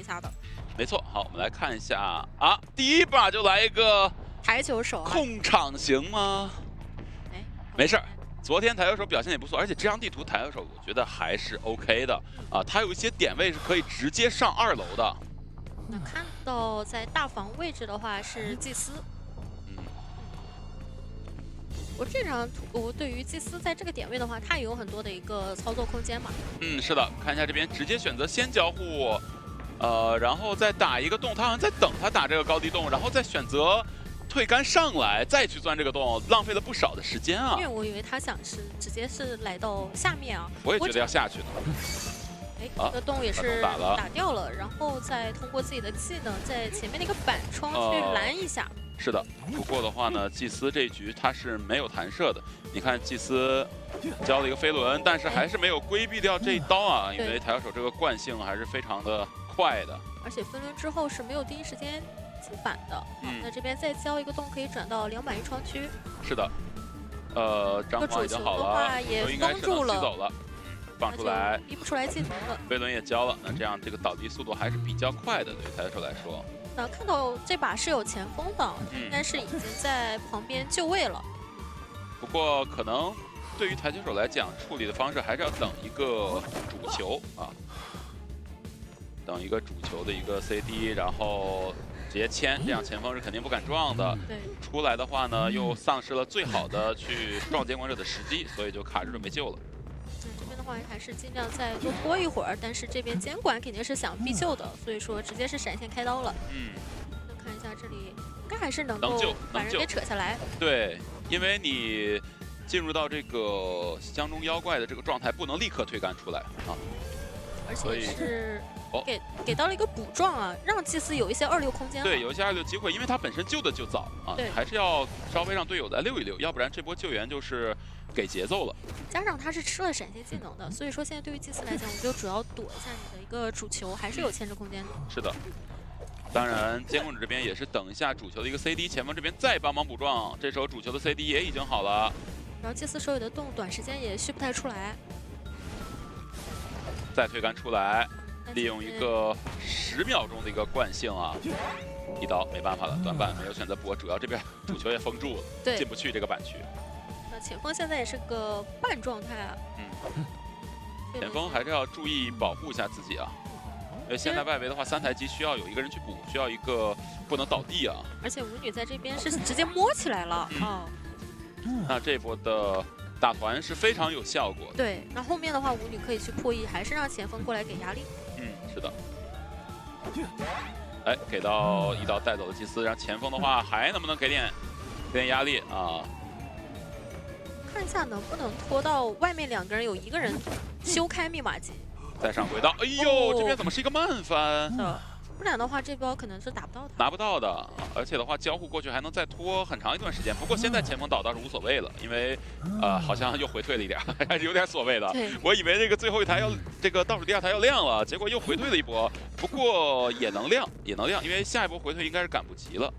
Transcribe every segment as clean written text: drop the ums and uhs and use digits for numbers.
一下的。没错，好，我们来看一下啊，第一把就来一个台球手啊，控场行吗？哎，没事儿。昨天台球手表现也不错，而且这张地图台球手我觉得还是 OK 的啊，他有一些点位是可以直接上2楼的。那看到在大房位置的话是祭司。我这张图对于祭司在这个点位的话，他也有很多的一个操作空间嘛。是的，看一下这边直接选择先交互，然后再打一个洞，他好像在等他打这个高低洞，然后再选择退杆上来，再去钻这个洞，浪费了不少的时间啊。因为我以为他想是直接是来到下面啊。我也觉得要下去呢。哎，这个洞也是打掉了，然后再通过自己的技能在前面那个板窗去拦一下。是的，不过的话呢，祭司这一局他是没有弹射的。你看祭司交了一个飞轮，但是还是没有规避掉这一刀啊，因为台球手这个惯性还是非常的快的。而且飞轮之后是没有第一时间进板的。那这边再交一个洞可以转到2板1窗区。是的，张皇已经好了，也应该是能吸走了。放出来，逼不出来技能了。飞轮也交了，那这样这个倒地速度还是比较快的，对于台球手来说。那看到这把是有前锋的，应该是已经在旁边就位了。不过可能对于台球手来讲，处理的方式还是要等一个主球啊，等一个主球的一个 CD， 然后直接牵，这样前锋是肯定不敢撞的。对，出来的话呢，又丧失了最好的去撞监管者的时机，所以就卡着准备救了。这边的话还是尽量再多拖一会儿，但是这边监管肯定是想必救的，所以说直接是闪现开刀了。那看一下这里，应该还是能够把人给扯下来。对，因为你进入到这个箱中妖怪的这个状态，不能立刻推杆出来啊。而且是给到了一个补撞啊，让祭司有一些2溜空间。对，有一些2溜机会，因为他本身救的就早啊，还是要稍微让队友再溜一溜，要不然这波救援就是给节奏了。加上他是吃了闪现技能的，所以说现在对于祭司来讲，我们就主要躲一下你的一个主球，还是有牵制空间的。是的，当然监控者这边也是等一下主球的一个 CD， 前锋这边再帮忙补撞，这时候主球的 CD 也已经好了。然后祭司手里的洞短时间也续不太出来。再推杆出来，利用一个10秒钟的一个惯性啊，一刀没办法了，短板没有选择搏，主要这边主球也封住了，进不去这个板区。那前锋现在也是个半状态啊。前锋还是要注意保护一下自己啊，因为现在外围的话，3台机需要有一个人去补，需要一个不能倒地啊。而且舞女在这边是直接摸起来了啊。那这波的打团是非常有效果的。对，那后面的话，舞女可以去破译，还是让前锋过来给压力。是的。哎，给到一刀带走了祭司，让前锋的话还能不能给点压力啊？看一下能不能拖到外面2个人有1个人修开密码机，再上轨道。哎呦，这边怎么是一个慢翻？不然的话这波可能是打不到他，拿不到的。而且的话，交互过去还能再拖很长一段时间。不过现在前锋倒倒是无所谓了，因为好像又回退了一点，还是有点所谓的。我以为这个最后一台这个倒数第2台要亮了，结果又回退了一波。不过也能亮，因为下一波回退应该是赶不及了。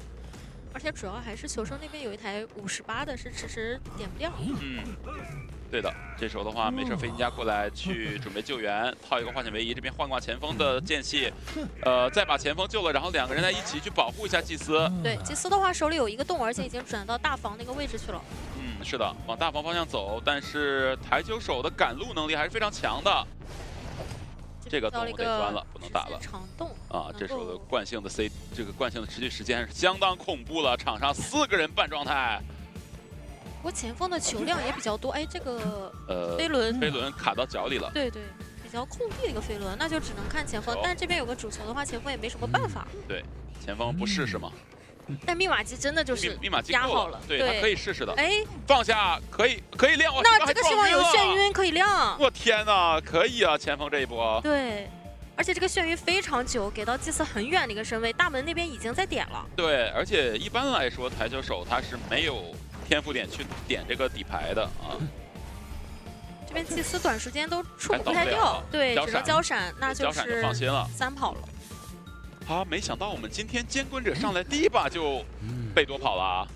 而且主要还是求生那边有一台58的，是迟迟点不掉。对的，这时候的话没事，飞行家过来去准备救援，套一个化险为夷，这边换挂前锋的间隙，再把前锋救了，然后2个人在一起去保护一下祭司。对，祭司的话手里有一个洞，而且已经转到大房那个位置去了。是的，往大房方向走，但是台球手的赶路能力还是非常强的。这个洞得钻了，不能打了。长洞啊，这时候的惯性的这个惯性的持续时间是相当恐怖了，场上4个人半状态。不过前锋的球量也比较多，哎，这个飞轮卡到脚里了。对，比较空地的一个飞轮，那就只能看前锋。但这边有个主球的话，前锋也没什么办法。对，前锋不试试吗？但密码机真的就是密码机压好了，对，他可以试试的。哎，放下可以亮。那这个希望有眩晕可以亮。我天哪，可以啊，前锋这一波。对。而且这个眩晕非常久，给到祭司很远的一个身位，大门那边已经在点了。对，而且一般来说，台球手他是没有天赋点去点这个底牌的啊。这边祭司短时间都触不太掉，对，只能交闪，那就是放心了，3跑了。啊，没想到我们今天监管者上来第一把就被夺跑了啊。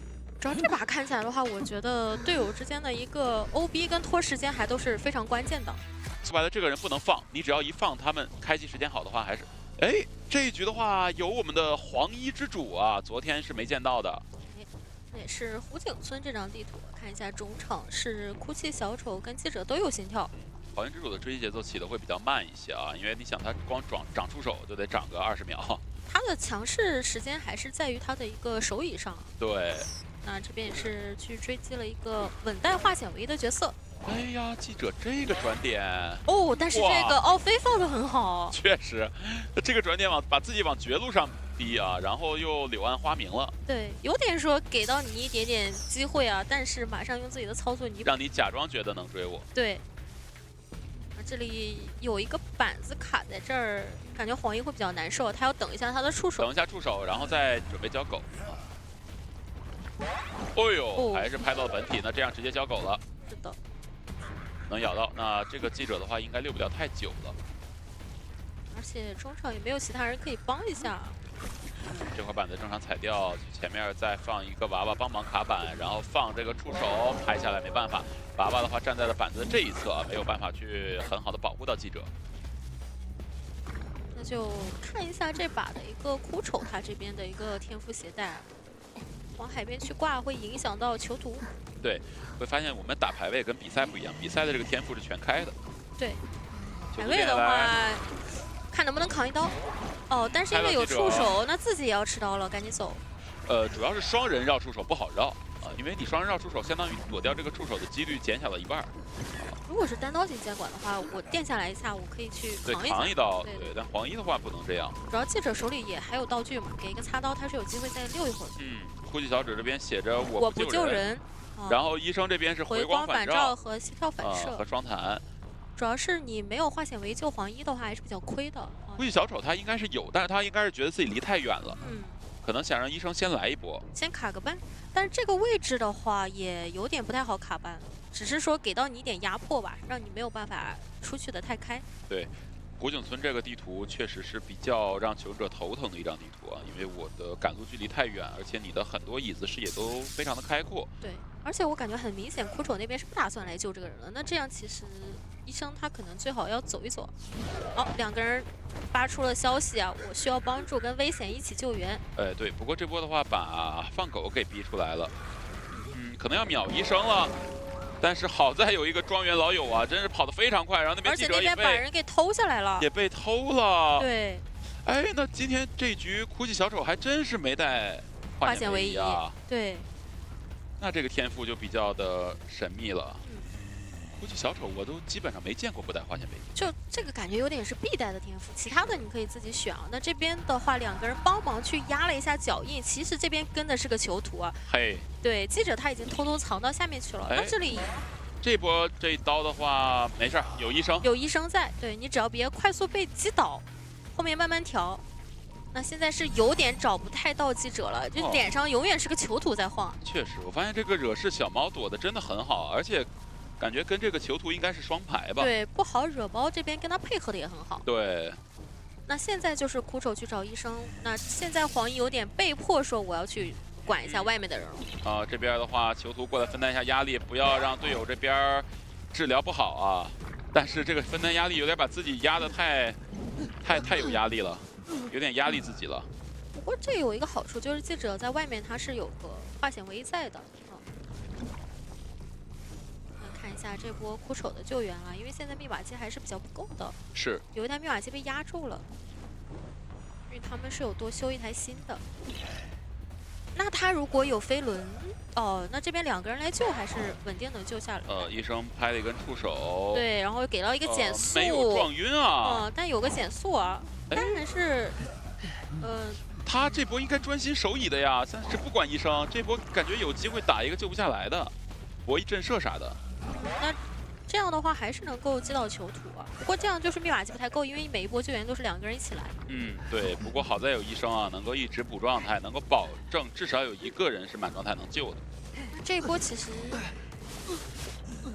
主要这把看起来的话，我觉得队友之间的一个 OB 跟拖时间还都是非常关键的。说白了，这个人不能放，你只要一放，他们开机时间好的话，还是哎，这一局的话有我们的黄衣之主啊，昨天是没见到的。这也是湖景村这张地图，看一下中场是哭泣小丑跟记者都有心跳。黄衣之主的追击节奏起的会比较慢一些啊，因为你想他光长出手就得长个20秒。他的强势时间还是在于他的一个手椅上。对。那这边也是去追击了一个稳带化险为的角色。哎呀，记者这个转点哦，但是这个奥飞放得很好。确实，这个转点把自己往绝路上逼啊，然后又柳暗花明了。对，有点说给到你一点点机会啊，但是马上用自己的操作让你假装觉得能追我。对。这里有一个板子卡在这儿，感觉黄衣会比较难受，他要等一下他的触手。等一下触手，然后再准备交狗。哎呦，还是拍到了本体，那这样直接交狗了。是的。能咬到，那这个记者的话应该溜不了太久了。而且中场也没有其他人可以帮一下。这块板子正常踩掉，前面再放一个娃娃帮忙卡板，然后放这个触手拍下来，没办法。娃娃的话站在了板子的这一侧，没有办法去很好的保护到记者。那就看一下这把的一个哭丑，他这边的一个天赋携带。往海边去挂会影响到囚徒。对，会发现我们打排位跟比赛不一样，比赛的这个天赋是全开的。对，排位的话，看能不能扛一刀。哦，但是因为有触手，那自己也要吃刀了，赶紧走。主要是双人绕触手不好绕啊，因为你双人绕触手，相当于躲掉这个触手的几率减小了1半。如果是单刀型监管的话，我垫下来一下，我可以去扛一刀。对，但黄衣的话不能这样。主要记者手里也还有道具嘛，给一个擦刀，他是有机会再溜一会儿。哭泣小指这边写着我不救人，然后医生这边是回光返照和膝跳反射和双弹。主要是你没有化险为救黄衣的话，还是比较亏的。哭泣小丑他应该是有，但是他应该是觉得自己离太远了，可能想让医生先来一波，先卡个扳。但是这个位置的话，也有点不太好卡扳，只是说给到你一点压迫吧，让你没有办法出去的太开。对。湖景村这个地图确实是比较让求者头疼的一张地图啊，因为我的赶路距离太远，而且你的很多椅子视野都非常的开阔。对，而且我感觉很明显，哭丑那边是不打算来救这个人了。那这样其实医生他可能最好要走一走。哦，两个人发出了消息啊，我需要帮助跟危险一起救援。对，不过这波的话把放狗给逼出来了，可能要秒医生了。但是好在有一个庄园老友啊，真是跑得非常快，然后那边记者也被把人给偷下来了，也被偷了。对，哎，那今天这局哭泣小丑还真是没带化险为夷啊。对，那这个天赋就比较的神秘了。哭泣小丑我都基本上没见过不带化险为夷，就这个感觉有点是必带的天赋，其他的你可以自己选啊。那这边的话，两个人帮忙去压了一下脚印，其实这边跟的是个囚徒啊。嘿。对，记者他已经偷偷藏到下面去了。那这里，这波这一刀的话，没事，有医生，有医生在。对你只要别快速被击倒，后面慢慢调。那现在是有点找不太到记者了，就脸上永远是个囚徒在晃。确实，我发现这个惹事小猫躲得真的很好，而且感觉跟这个囚徒应该是双排吧。对，不好惹猫这边跟他配合的也很好。对。那现在就是苦手去找医生。那现在黄衣有点被迫说我要去管一下外面的人了。这边的话，囚徒过来分担一下压力，不要让队友这边治疗不好啊。但是这个分担压力有点把自己压得太有压力了，有点压力自己了。不过这有一个好处，就是记者在外面他是有个化险为夷在的。那看一下这波哭丑的救援啊，因为现在密码机还是比较不够的。是。有一台密码机被压住了，因为他们是有多修一台新的。那他如果有飞轮，那这边两个人来救还是稳定能救下来。医生拍了一根触手。对，然后给到一个减速。没有撞晕啊。但有个减速啊，但是，他这波应该专心手椅的呀，但是不管医生，这波感觉有机会打一个救不下来的，博弈震慑啥的。那这样的话还是能够击倒囚徒啊。不过这样就是密码机不太够，因为每一波救援都是两个人一起来。对。不过好在有医生啊，能够一直补状态，能够保证至少有一个人是满状态能救的。这一波其实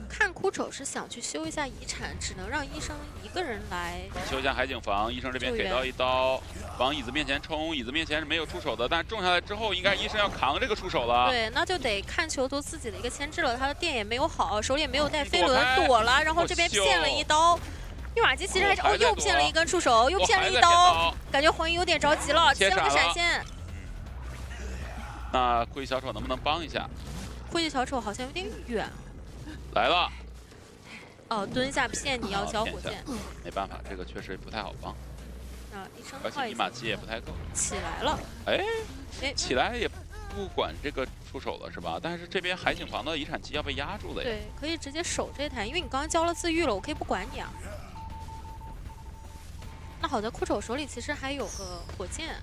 看哭丑是想去修一下遗产，只能让医生一个人来修一下海景房。医生这边给到一刀，往椅子面前冲，椅子面前是没有触手的，但种下来之后，应该医生要扛这个触手了。对，那就得看囚徒自己的一个牵制了。他的电也没有好，手里也没有带飞轮，躲了，然后这边骗了一刀。密码机其实还是又骗了一根触手，又骗了一刀。感觉黄衣有点着急了，切了个闪现。那酷奇小丑能不能帮一下？酷奇小丑好像有点远。来了。哦，蹲下骗你要交火箭。没办法，这个确实不太好帮。医生而且密码机也不太够。起来了。哎，起来也不管这个出手了是吧？但是这边海景房的遗产机要被压住了呀。对，可以直接守这台，因为你刚刚交了自愈了，我可以不管你啊。那好在酷丑手里其实还有个火箭。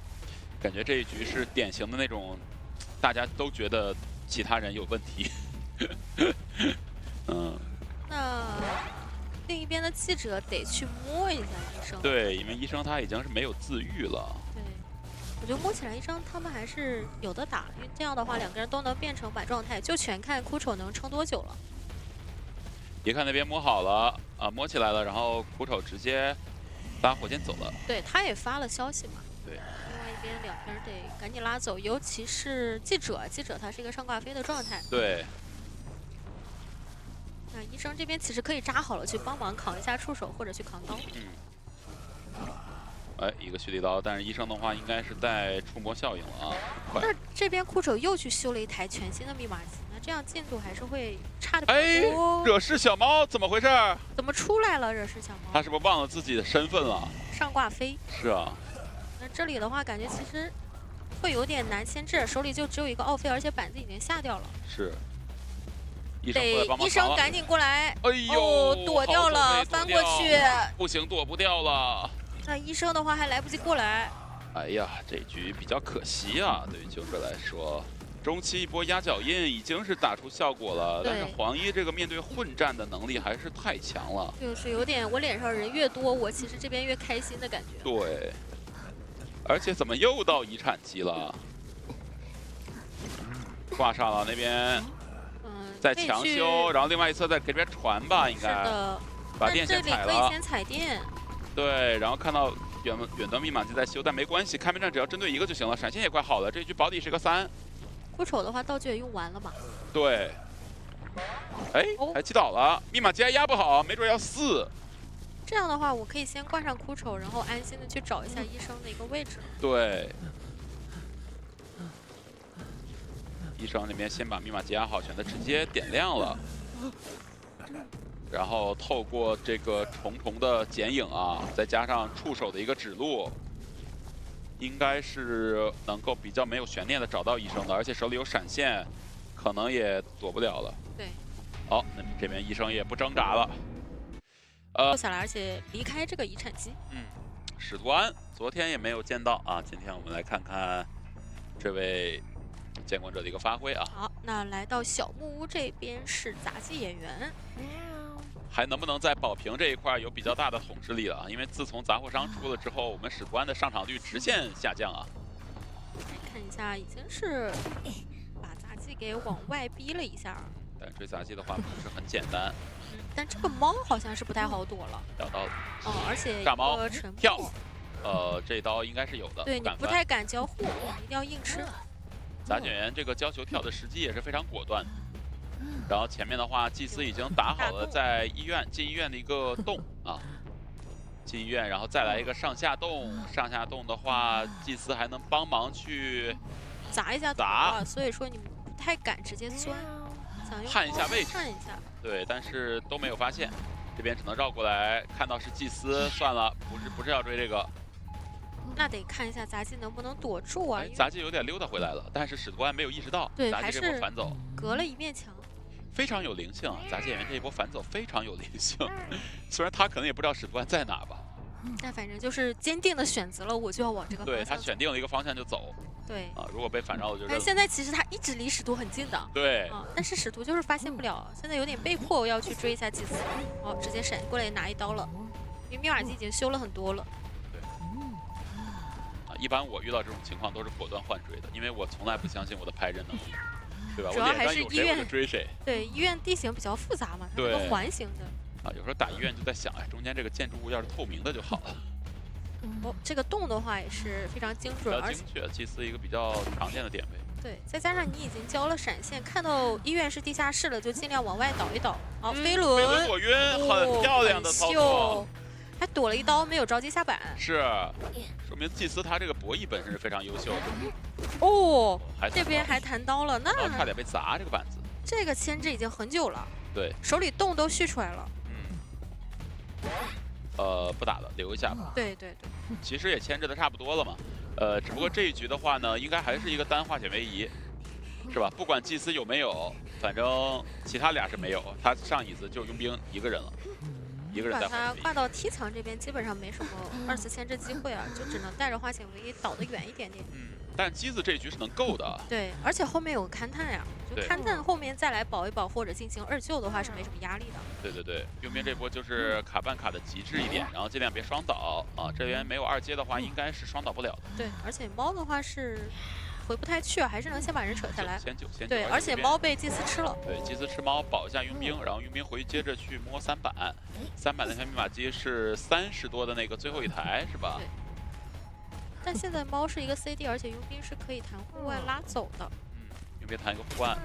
感觉这一局是典型的那种，大家都觉得其他人有问题。那另一边的记者得去摸一下医生。对，因为医生他已经是没有自愈了。对，我觉得摸起来医生他们还是有的打，因为这样的话两个人都能变成满状态，就全看酷丑能撑多久了。别看那边摸好了啊，摸起来了，然后酷丑直接拉火箭走了。对，他也发了消息嘛。对。另外一边两边得赶紧拉走，尤其是记者他是一个上挂飞的状态。对。那医生这边其实可以扎好了，去帮忙扛一下触手或者去扛刀。哎，一个蓄力刀，但是医生的话应该是带触摸效应了啊。那这边酷手又去修了一台全新的密码机，那这样进度还是会差的比较多。惹事小猫怎么回事？怎么出来了？惹事小猫？他是不是忘了自己的身份了？上挂飞。是啊。那这里的话，感觉其实会有点难牵制，手里就只有一个奥飞，而且板子已经下掉了。是。医生赶紧过来！哎呦，躲掉了，翻过去。不行，躲不掉了。那医生的话还来不及过来。哎呀，这局比较可惜啊，对于囧者来说，中期一波压脚印已经是打出效果了，但是黄衣这个面对混战的能力还是太强了。就是有点，我脸上人越多，我其实这边越开心的感觉。对。而且怎么又到遗产机了？挂上了那边。在强修，然后另外一侧在给这边传吧，应该。是的。把电先踩了。这里可以先踩电。对，然后看到远端密码机在修，但没关系，开门战只要针对一个就行了。闪现也快好了，这一局保底是个3。酷丑的话，道具也用完了嘛？对。哎，还击倒了，密码机还压不好，没准要4。这样的话，我可以先挂上酷丑，然后安心的去找一下医生的一个位置。对。医生那边先把密码机压好，选择直接点亮了，然后透过这个重重的剪影啊，再加上触手的一个指路，应该是能够比较没有悬念的找到医生的，而且手里有闪现，可能也躲不了了。对。好，那么这边医生也不挣扎了，坐下来，而且离开这个遗产机。史图安昨天也没有见到啊，今天我们来看看这位。监管者的一个发挥啊！好，那来到小木屋这边是杂技演员，还能不能在保平这一块有比较大的统治力了啊？因为自从杂货商出了之后，我们史图安的上场率直线下降啊。看一下，已经是把杂技给往外逼了一下。但追杂技的话不是很简单。但这个猫好像是不太好躲了。找到了。而且炸猫跳，这刀应该是有的。对你不太敢交互，一定要硬吃。杂技演员这个交球跳的时机也是非常果断，然后前面的话，祭司已经打好了在进医院的一个洞啊，进医院，然后再来一个上下洞，上下洞的话，祭司还能帮忙去砸一下砸，所以说你不太敢直接钻，想用探一下位置，探一下，对，但是都没有发现，这边只能绕过来，看到是祭司，算了，不是要追这个。那得看一下杂技能不能躲住啊！杂技有点溜达回来了，但是史图安没有意识到，对，杂技这波反走隔了一面墙，非常有灵性啊！杂技演员这一波反走非常有灵性，虽然他可能也不知道史图安在哪吧，但反正就是坚定的选择了，我就要往这个方向走。对他选定了一个方向就走。对啊，如果被反绕了就认了。但现在其实他一直离使徒很近的。对。但是使徒就是发现不了，现在有点被迫要去追一下祭司。直接闪过来拿一刀了，因为密码机已经修了很多了。一般我遇到这种情况都是果断换追的，因为我从来不相信我的排阵能力，对吧？主要还是医院追谁？对，医院地形比较复杂嘛，它是个环形的。有时候打医院就在想，中间这个建筑物要是透明的就好了。这个洞的话也是非常精准，比较精确，祭司一个比较常见的点位。对，再加上你已经交了闪现，看到医院是地下室了，就尽量往外倒一倒。飞轮躲晕，很漂亮的操作。还躲了一刀，没有着急下板。是，说明祭司他这个博弈本身是非常优秀的。哦，还这边还弹刀了，那差点被砸这个板子。这个牵制已经很久了。对，手里洞都续出来了。不打了，留一下吧。对对对，其实也牵制的差不多了嘛。只不过这一局的话呢，应该还是一个单化险为夷，是吧？不管祭司有没有，反正其他俩是没有，他上椅子就佣兵一个人了，一个人在。把他挂到 T 层这边，基本上没什么2次牵制机会啊，就只能带着化险为夷倒得远一点点。但机子这一局是能够的。对，而且后面有个勘探呀，就勘探后面再来保一保或者进行2救的话是没什么压力的。对对对，佣兵这波就是卡半卡的极致一点，然后尽量别双倒啊。这边没有2阶的话，应该是双倒不了的。对，而且猫的话是回不太去啊，还是能先把人扯下来。先救。对，而且猫被祭司吃了。对，祭司吃猫保一下佣兵，然后佣兵回去接着去摸3板。3板那台密码机是30多的那个最后一台是吧？对。但现在猫是一个 CD， 而且佣兵是可以弹户外拉走的。佣兵弹一个护腕，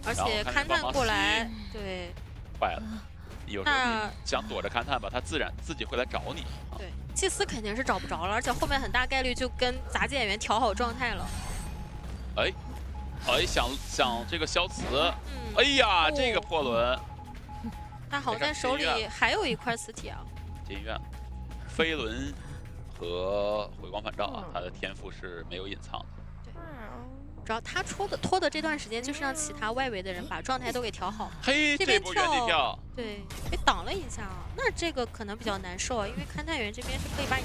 而且勘探过来，对，坏了。有时候你想躲着勘探吧，他自己会来找你。对，祭司肯定是找不着了，而且后面很大概率就跟杂技演员调好状态了。想这个消磁，哎呀，这个破轮。他好在手里还有一块磁体啊。进医院了，飞轮。和回光返照啊，他的天赋是没有隐藏的。对，主要他拖的这段时间，就是让其他外围的人把状态都给调好。嘿，这边波原地跳，对，被挡了一下啊。那这个可能比较难受啊，因为勘探员这边是可以把你。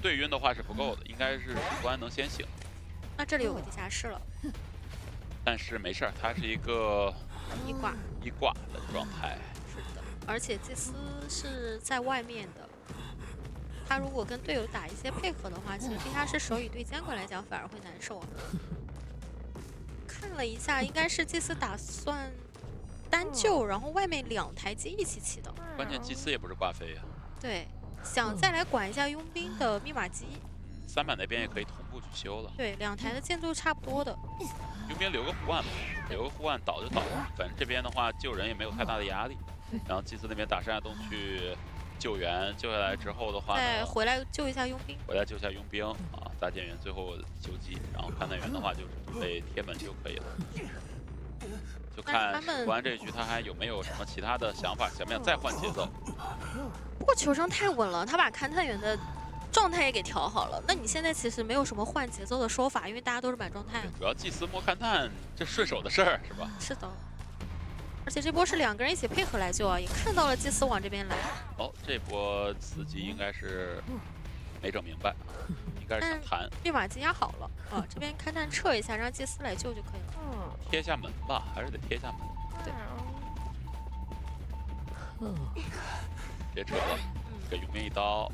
对晕的话是不够的，应该是史官能先醒。那这里有个地下室了。但是没事儿，他是一个一挂的状态。是的，而且祭司是在外面的。他如果跟队友打一些配合的话，其实地下室手里对监管来讲反而会难受啊。看了一下，应该是祭司打算单救，然后外面2台机一起起的。关键祭司也不是挂飞呀。对，想再来管一下佣兵的密码机。3板那边也可以同步去修了。对，2台的建筑差不多的。佣兵留个护腕吧，留个护腕倒就倒了，反正这边的话救人也没有太大的压力。然后祭司那边打山下洞去。救援救下来之后的话，再回来救一下佣兵。回来救一下佣兵啊！杂建员最后救济，然后勘探员的话就是准备贴门就可以了。就看玩完这局他还有没有什么其他的想法，想不想再换节奏？不过球商太稳了，他把勘探员的状态也给调好了。那你现在其实没有什么换节奏的说法，因为大家都是满状态。主要祭司摸勘探这顺手的事儿是吧？是的。而且这波是2个人一起配合来救啊，也看到了祭司往这边来。这波磁机应该是没整明白，应该是想弹。密码机压好了啊，这边勘探撤一下，让祭司来救就可以了。贴一下门吧，还是得贴一下门。对。别扯了，给佣兵一刀，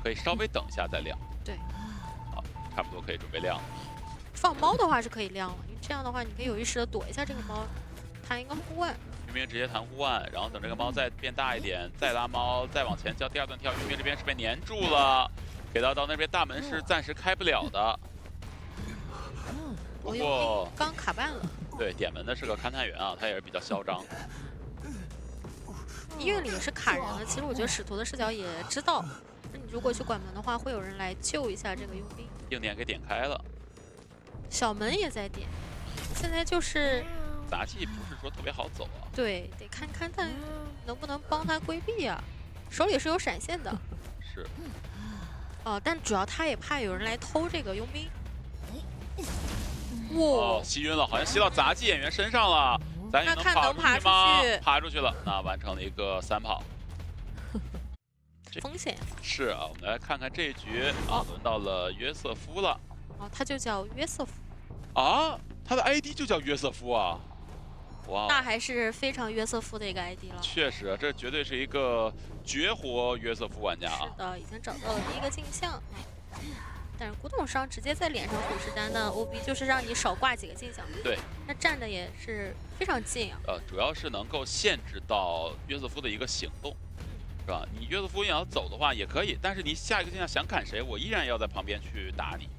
可以稍微等一下再亮。对。好，差不多可以准备亮了。放猫的话是可以亮了，因为这样的话你可以有意识的躲一下这个猫。弹一个护腕，佣兵直接弹护腕，然后等这个猫再变大一点，再拉猫，再往前交第2段跳。佣兵这边是被粘住了，给到那边大门是暂时开不了的。不过刚卡半了。对，点门的是个勘探员啊，他也是比较嚣张。医院里也是卡人了，其实我觉得使徒的视角也知道，你如果去管门的话，会有人来救一下这个佣兵。硬点给点开了，小门也在点，现在就是。杂技不是说特别好走啊，对，得看勘探能不能帮他规避啊，手里是有闪现的。是。但主要他也怕有人来偷这个佣兵。哇！吸晕了，好像吸到杂技演员身上了。咱也能跑出去吗？爬出去了，那完成了一个3跑。风险。是啊，我们来看看这一局啊，轮到了约瑟夫了。他就叫约瑟夫。啊，他的 ID 就叫约瑟夫啊。哇，那还是非常约瑟夫的一个 ID 了。确实，这绝对是一个绝活约瑟夫玩家啊。是的，已经找到了第1个镜像。但是古董商直接在脸上虎视眈眈 ，OB 就是让你少挂几个镜像。对，那站的也是非常近啊。主要是能够限制到约瑟夫的一个行动，是吧？你约瑟夫要走的话也可以，但是你下一个镜像想砍谁，我依然要在旁边去打你。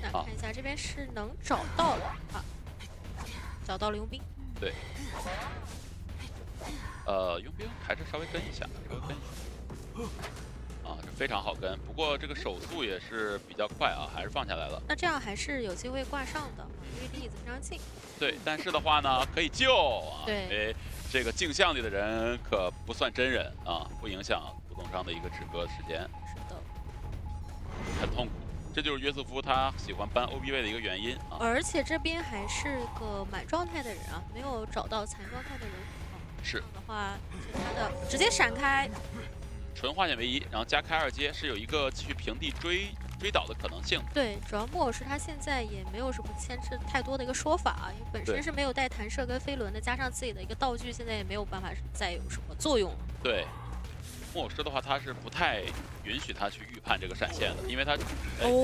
那看一下这边是能找到了啊，找到了佣兵。对，佣兵还是稍微跟一下，稍微跟一下。啊，这非常好跟。不过这个手速也是比较快啊，还是放下来了。那这样还是有机会挂上的，因为离椅子非常近。对，但是的话呢，可以救啊，对，因为这个镜像里的人可不算真人啊，不影响古董商的一个止戈时间。是的，很痛苦。这就是约瑟夫他喜欢搬 OB 位的一个原因啊。而且这边还是个满状态的人啊，没有找到残状态的人。是。这样的话，其他的直接闪开。纯化险为夷，然后加开2阶是有一个继续平地追倒的可能性。对，主要木偶师他现在也没有什么牵制太多的一个说法啊，因为本身是没有带弹射跟飞轮的，加上自己的一个道具，现在也没有办法再有什么作用了。对，木偶师的话，他是不太允许他去预判这个闪现的，因为他这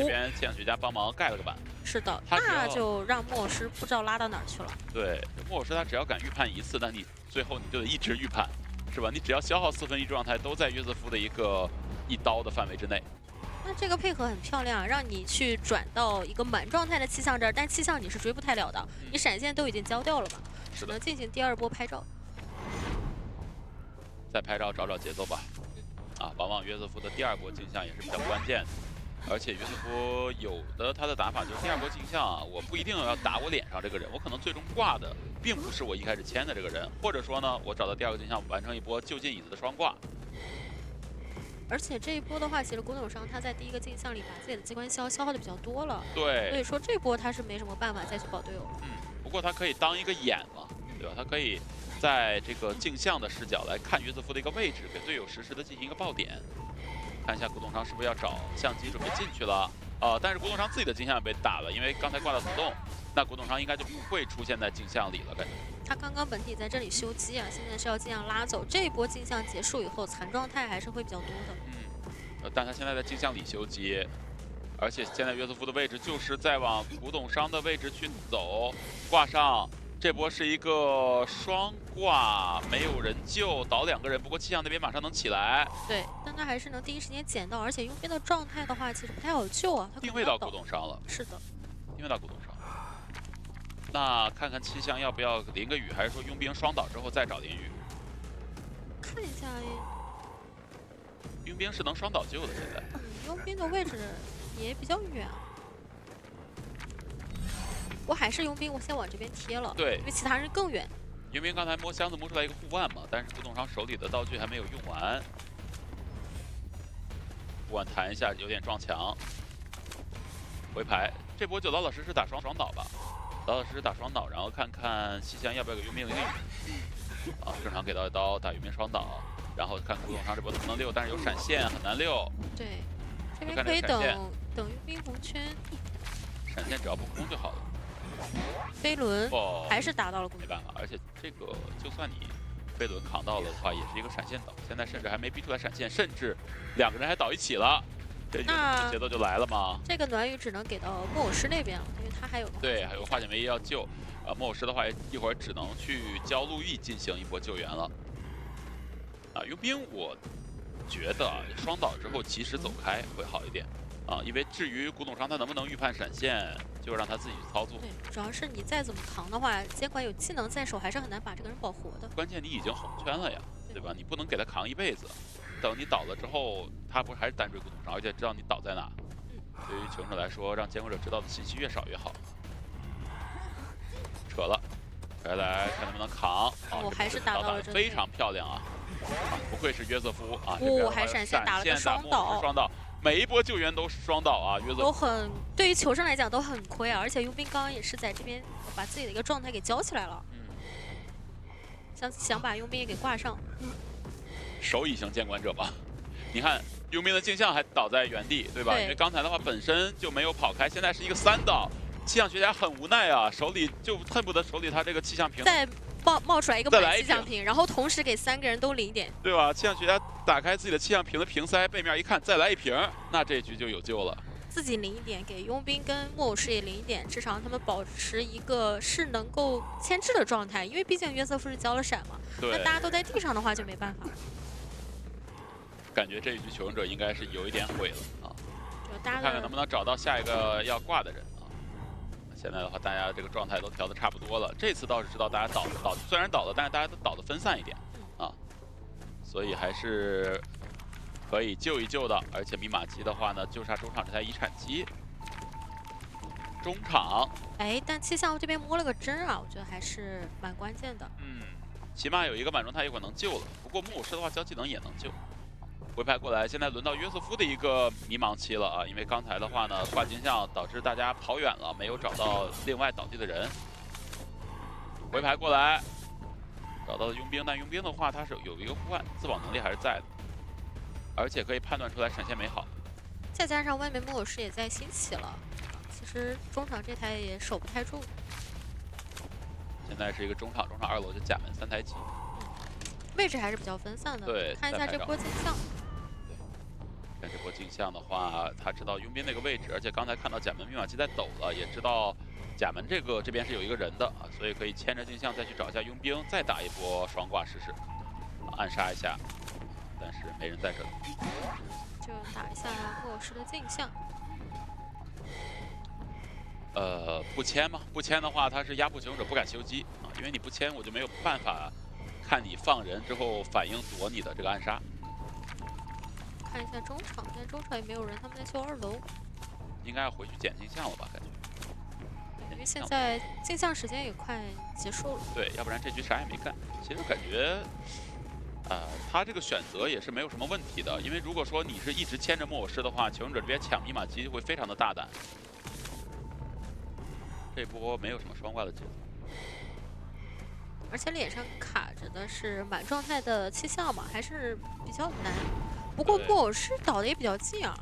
边气象学家帮忙盖了个板。是的，那就让木偶师不知道拉到哪儿去了。对，木偶师他只要敢预判一次，那你最后你就得一直预判，是吧？你只要消耗1/4状态，都在约瑟夫的一刀的范围之内。那这个配合很漂亮，让你去转到一个满状态的气象这儿，但气象你是追不太了的，你闪现都已经交掉了嘛，只能进行第2波拍照。再拍照找节奏吧。啊，往往约瑟夫的第2波镜像也是比较关键的。而且约瑟夫有的他的打法就是第2波镜像啊，我不一定要打我脸上这个人，我可能最终挂的并不是我一开始签的这个人，或者说呢，我找到第2个镜像完成一波就近椅子的双挂。而且这一波的话，其实古董商他在第1个镜像里把自己的机关消耗的比较多了，对，所以说这波他是没什么办法再去保队友了。不过他可以当一个眼嘛，对吧？他可以在这个镜像的视角来看约瑟夫的一个位置，给队友实时的进行一个爆点。看一下古董商是不是要找相机准备进去了？但是古董商自己的镜像也被打了，因为刚才挂到土洞，那古董商应该就不会出现在镜像里了，感觉。他刚刚本体在这里修机啊，现在是要尽量拉走。这一波镜像结束以后，残状态还是会比较多的。但他现在在镜像里修机，而且现在约瑟夫的位置就是在往古董商的位置去走，挂上。这波是一个双挂，没有人救，倒2个人。不过气象那边马上能起来。对，但他还是能第一时间捡到，而且佣兵的状态的话，其实不太好救啊。他定位到古董商了。是的，定位到古董商。那看看气象要不要淋个雨，还是说佣兵双倒之后再找淋雨？看一下，佣兵是能双倒救的，现在。佣兵的位置也比较远。我还是佣兵，我先往这边贴了。对，因为其他人更远。佣兵刚才摸箱子摸出来一个护腕嘛，但是古董商手里的道具还没有用完。护腕弹一下有点撞墙。回排，这波就老老实实打双倒吧，老老实实打双倒，然后看看西乡要不要给佣兵淋雨。啊，正常给到一刀打佣兵双倒，然后看古董商这波能不能溜，但是有闪现很难溜。对，这边可以等佣兵红圈。闪现只要不空就好了。飞轮还是打到了，没办法，而且这个就算你飞轮扛到了的话，也是一个闪现倒。现在甚至还没逼出来闪现，甚至2个人还倒一起了，这节奏就来了吗？这个暖雨只能给到木偶师那边了，因为他还有对，还有化险为夷要救。木偶师的话，一会儿只能去教路易进行一波救援了。佣兵我觉得双倒之后及时走开会好一点。因为至于古董商他能不能预判闪现，就让他自己去操作。对，主要是你再怎么扛的话，监管有技能在手，还是很难把这个人保活的。关键你已经红圈了呀，对吧？你不能给他扛一辈子，等你倒了之后，他不是还是单追古董商，而且知道你倒在哪。对于求生者来说，让监管者知道的信息越少越好。扯了，来看能不能扛。我还是打到了非常漂亮啊！不愧是约瑟夫啊！还闪现打了个双倒。每一波救援都是双倒啊，约瑟夫对于求生来讲都很亏啊，而且佣兵刚刚也是在这边把自己的一个状态给交起来了，想把佣兵也给挂上。手语型监管者吧，你看佣兵的镜像还倒在原地，对吧？因为刚才的话本身就没有跑开，现在是一个3倒，气象学家很无奈啊，手里就恨不得手里他这个气象瓶再冒出来一个满气象瓶，然后同时给3个人都淋点，对吧？气象学家打开自己的气象瓶的瓶塞，背面一看，再来一瓶，那这局就有救了。自己淋一点，给佣兵跟木偶师也淋一点，至少让他们保持一个是能够牵制的状态，因为毕竟约瑟夫是交了闪嘛。对。那大家都在地上的话就没办法。感觉这一局求生者应该是有一点毁了啊。看看能不能找到下一个要挂的人啊。现在的话，大家这个状态都调的差不多了。这次倒是知道大家倒虽然倒了，但是大家都倒的分散一点啊，所以还是可以救一救的。而且密码机的话呢，就差中场这台遗产机。中场，哎，但气象这边摸了个针啊，我觉得还是蛮关键的。起码有一个满状态一会儿能救了。不过木偶师的话，交技能也能救。回拍过来，现在轮到约瑟夫的一个迷茫期了啊！因为刚才的话呢，挂镜像导致大家跑远了，没有找到另外倒地的人。回拍过来，找到了佣兵，但佣兵的话，他是有一个互换，自保能力还是在的，而且可以判断出来闪现没好。再加上外面木偶师也在兴起了，其实中场这台也守不太住。现在是一个中场2楼就甲门3台机，位置还是比较分散的。对，看一下这波镜像。看这波镜像的话，他知道佣兵那个位置，而且刚才看到甲门密码机在抖了，也知道甲门这边是有一个人的啊，所以可以牵着镜像再去找一下佣兵，再打一波双挂试试，暗杀一下，但是没人在这里。就打一下木偶师的镜像。不签嘛，不签的话他是压迫求生者不敢修机啊，因为你不签我就没有办法看你放人之后反应躲你的这个暗杀。看一下中场，但中场也没有人，他们在修2楼。应该要回去捡镜像了吧？感觉。因为现在镜像时间也快结束了。对，要不然这局啥也没干。其实感觉，他这个选择也是没有什么问题的，因为如果说你是一直牵着木偶师的话，求生者这边抢密码机会非常的大胆。这波没有什么双挂的节奏。而且脸上卡着的是满状态的气象嘛，还是比较难。不过木偶师倒的也比较近啊。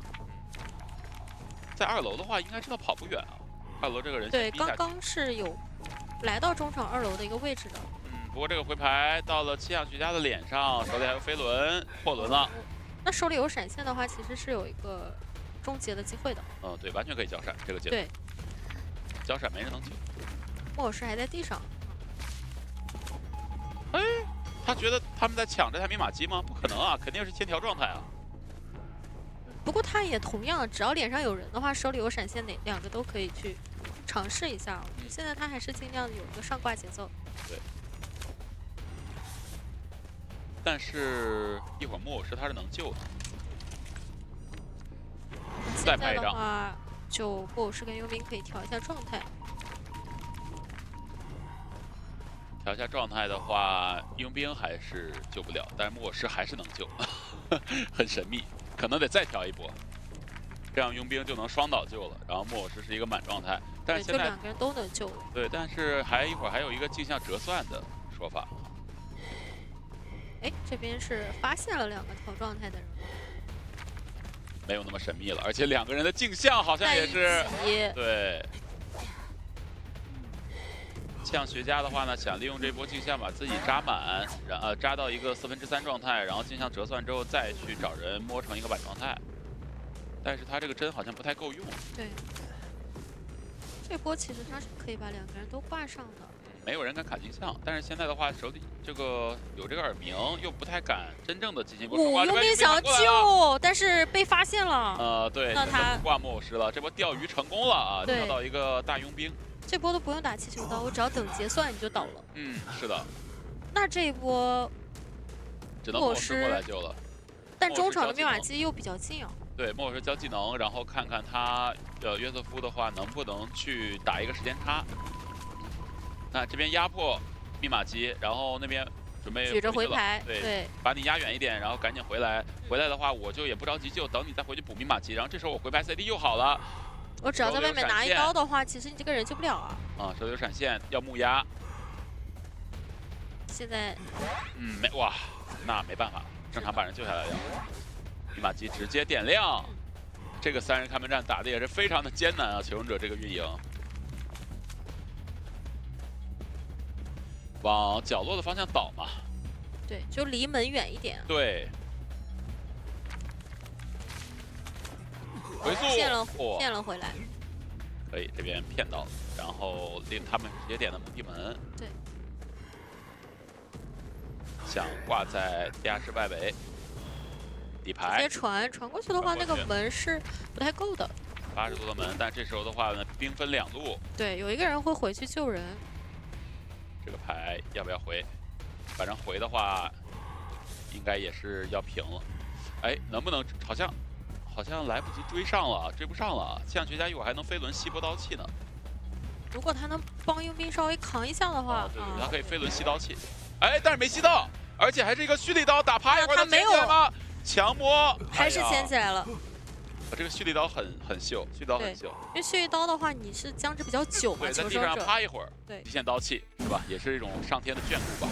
在2楼的话，应该知道跑不远啊。2楼这个人对，刚刚是有来到中场2楼的一个位置的。不过这个回排到了气象学家的脸上，手里还有飞轮，破轮了。那手里有闪现的话，其实是有一个终结的机会的。对，完全可以交闪这个节奏。对，交闪没人能救。木偶师还在地上。哎，他觉得他们在抢这台密码机吗？不可能啊，肯定是先调状态啊。不过他也同样，只要脸上有人的话，手里有闪现，两个都可以去尝试一下。现在他还是尽量有一个上挂节奏。对。但是一会儿木偶师他是能救的。再拍一张。的话，就木偶师跟佣兵可以调一下状态。调一下状态的话，佣兵还是救不了，但是木偶师还是能救，很神秘，可能得再调一波，这样佣兵就能双倒救了，然后木偶师是一个满状态，但是现在就2个人都能救了。对，但是一会儿还有一个镜像折算的说法。哎，这边是发现了2个调状态的人，没有那么神秘了，而且2个人的镜像好像也是对。气象学家的话呢，想利用这波镜像把自己扎满，扎到一个3/4状态，然后镜像折算之后再去找人摸成一个满状态。但是他这个针好像不太够用。对，这波其实他是可以把2个人都挂上的。没有人敢卡镜像，但是现在的话手里这个有这个耳鸣，又不太敢真正的进行过双挂。佣兵想要救，但是被发现了。对，那他挂木偶师了，这波钓鱼成功了啊，钓到一个大佣兵。这波都不用打气球刀，我只要等结算你就倒了。是的。那这一波只能木偶师过来救了。但中场的密码机又比较近啊。对，木偶师交技能，然后看看他约瑟夫的话能不能去打一个时间差。那这边压迫密码机，然后那边准备举着回排，对，把你压远一点，然后赶紧回来。回来的话，我就也不着急救，等你再回去补密码机。然后这时候我回排 CD 又好了。我只要在外面拿一刀的话，其实你这个人救不了啊。手里有闪现，要木压。现在，哇，那没办法，正常把人救下来了。密码机直接点亮，这个3人看门战打的也是非常的艰难啊！求生者这个运营，往角落的方向倒嘛。对，就离门远一点。对。回速骗了回来，可以这边骗到了，然后他们直接点的墓地门，对，想挂在地下室外围底牌，直接传过去的话，那个门是不太够的，80度的门，但这时候的话呢，兵分2路，对，有一个人会回去救人，这个牌要不要回？反正回的话，应该也是要平了。哎，能不能好像来不及追上了，追不上了。气象学家一会儿还能飞轮吸波刀气呢。如果他能帮佣兵稍微扛一下的话，对，他可以飞轮吸刀气。哎，但是没吸到，而且还是一个蓄力刀打趴一会儿，他没有吗？强摸还是牵起来了。这个蓄力刀很秀，蓄力刀很秀。因为蓄力刀的话，你是僵持比较久嘛，对，在地上趴一会儿，对，极限刀气是吧？也是一种上天的眷顾吧。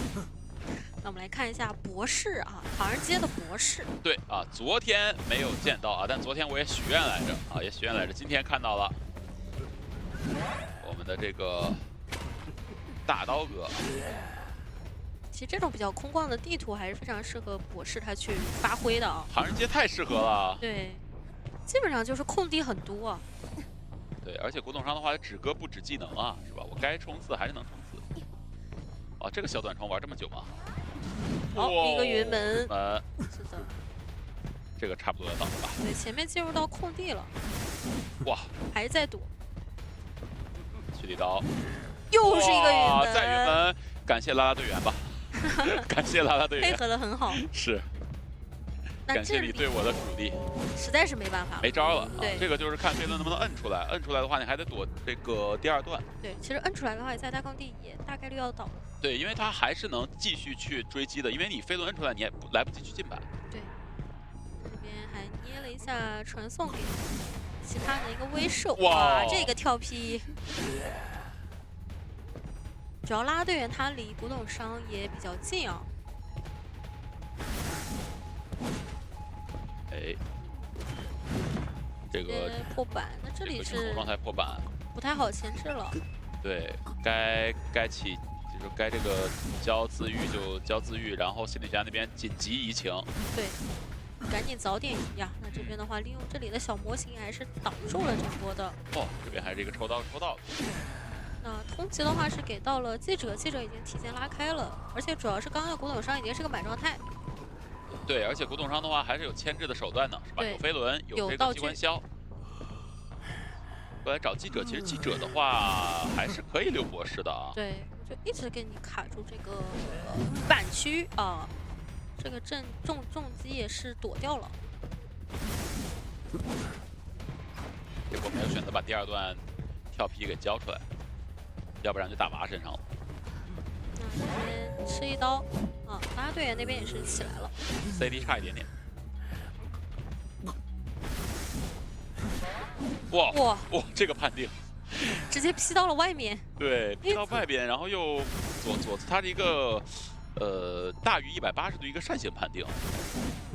那我们来看一下博士啊，唐人街的博士。对啊，昨天没有见到啊，但昨天我也许愿来着啊，也许愿来着，今天看到了我们的这个大刀哥。其实这种比较空旷的地图还是非常适合博士他去发挥的啊。唐人街太适合了。对，基本上就是空地很多啊。对，而且古董商的话，止戈不止技能啊，是吧？我该冲刺还是能冲刺。啊，这个小短冲玩这么久吗？好，一个云门。是的。这个差不多要到了吧？对，前面进入到空地了。哇！还在躲。蓄力刀。又是一个云门。再云门，感谢啦啦队员吧。感谢啦啦队员。配合的很好。是。感谢你对我的鼓励。实在是没办法了。没招了。对。这个就是看飞轮能不能摁出来，摁出来的话，你还得躲这个第二段。对，其实摁出来的话，在大空地也大概率要倒了。对，因为他还是能继续去追击的，因为你飞轮摁出来，你也来不及去进板。对，这边还捏了一下传送给其他的一个威慑。哇，这个跳劈，主要啦啦队员他离古董商也比较近啊。哎，这个破板，那这里是状态破板，不太好牵制了。对，该起。就是该这个交自愈就交自愈，然后心理学家那边紧急移情。对，赶紧早点移呀。那这边的话，利用这里的小模型还是挡住了这波的。哦，这边还是一个抽到。那通缉的话是给到了记者，记者已经提前拉开了，而且主要是刚刚的古董商已经是个满状态。对，而且古董商的话还是有牵制的手段呢，是吧？有飞轮，有这个机关消。过来找记者，其实记者的话还是可以溜博士的啊。对，就一直给你卡住这个板区啊，这个重击也是躲掉了。结果没有选择把第二段跳劈给交出来，要不然就打娃身上了。那这边吃一刀啊，啦啦队员那边也是起来了 ，CD 差一点点。哇，这个判定，直接劈到了外面。对，劈到外边，然后又左它是一个大于180度一个扇形判定，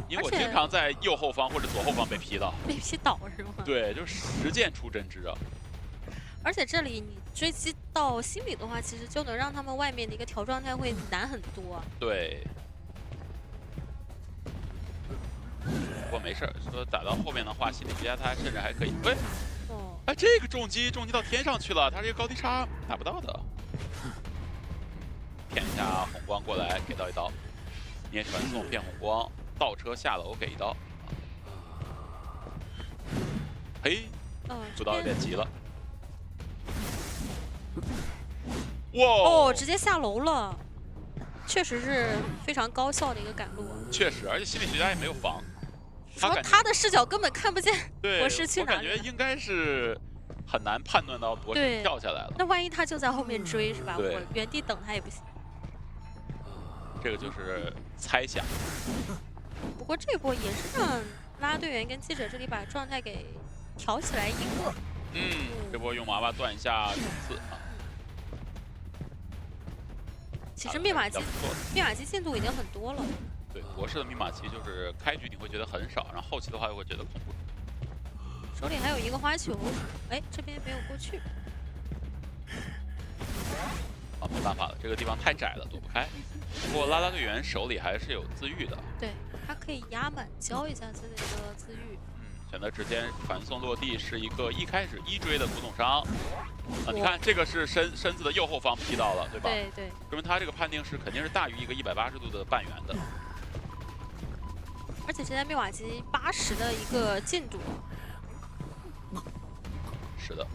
因为我经常在右后方或者左后方被劈到。被劈倒是吗？对，就是实践出真知啊。而且这里你追击到心里的话，其实就能让他们外面的一个调状态会难很多。对。不过没事儿，说打到后面的话，心理学家他甚至还可以。喂，哎，这个重击到天上去了，他这个高低差打不到的。骗一下红光过来，给到一刀，捏传送骗红光，倒车下楼给一刀。嘿，主刀有点急了。哇！哦，直接下楼了，确实是非常高效的一个赶路。确实，而且心理学家也没有防。他的视角根本看不见博士去哪里。我感觉应该是很难判断到博士跳下来了。那万一他就在后面追是吧？我原地等他也不行。这个就是猜想。不过这波也是让啦啦队员跟记者这里把状态给调起来一个。这波用娃娃断一下冲刺啊。其实密码机进度已经很多了。对，博士的密码期就是开局你会觉得很少，然后后期的话又会觉得恐怖。手里还有一个花球，哎，这边没有过去。啊，没办法了，这个地方太窄了，躲不开。不过啦啦队员手里还是有自愈的。对，他可以压满交一下自己的自愈。选择直接传送落地是一个一开始一追的古董商。啊，你看这个是身子的右后方劈到了，对吧？对。说明他这个判定是肯定是大于一个180度的半圆的。而且现在密码机80的一个进度。是的。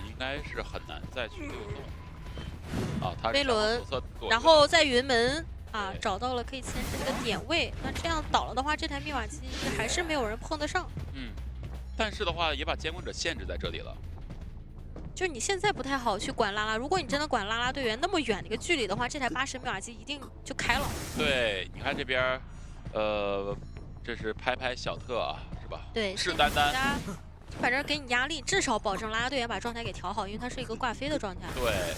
应该是很难再去溜动。啊，他飞轮，然后再云门。啊，找到了可以牵制这个点位。那这样倒了的话，这台密码机还是没有人碰得上。嗯，但是的话也把监管者限制在这里了。就你现在不太好去管拉拉，如果你真的管拉拉队员那么远的一个距离的话，这台80密码机一定就开了。对，你看这边，这是拍拍小特啊，是吧？对，是丹丹。反正给你压力，至少保证拉拉队员把状态给调好，因为它是一个挂飞的状态。对。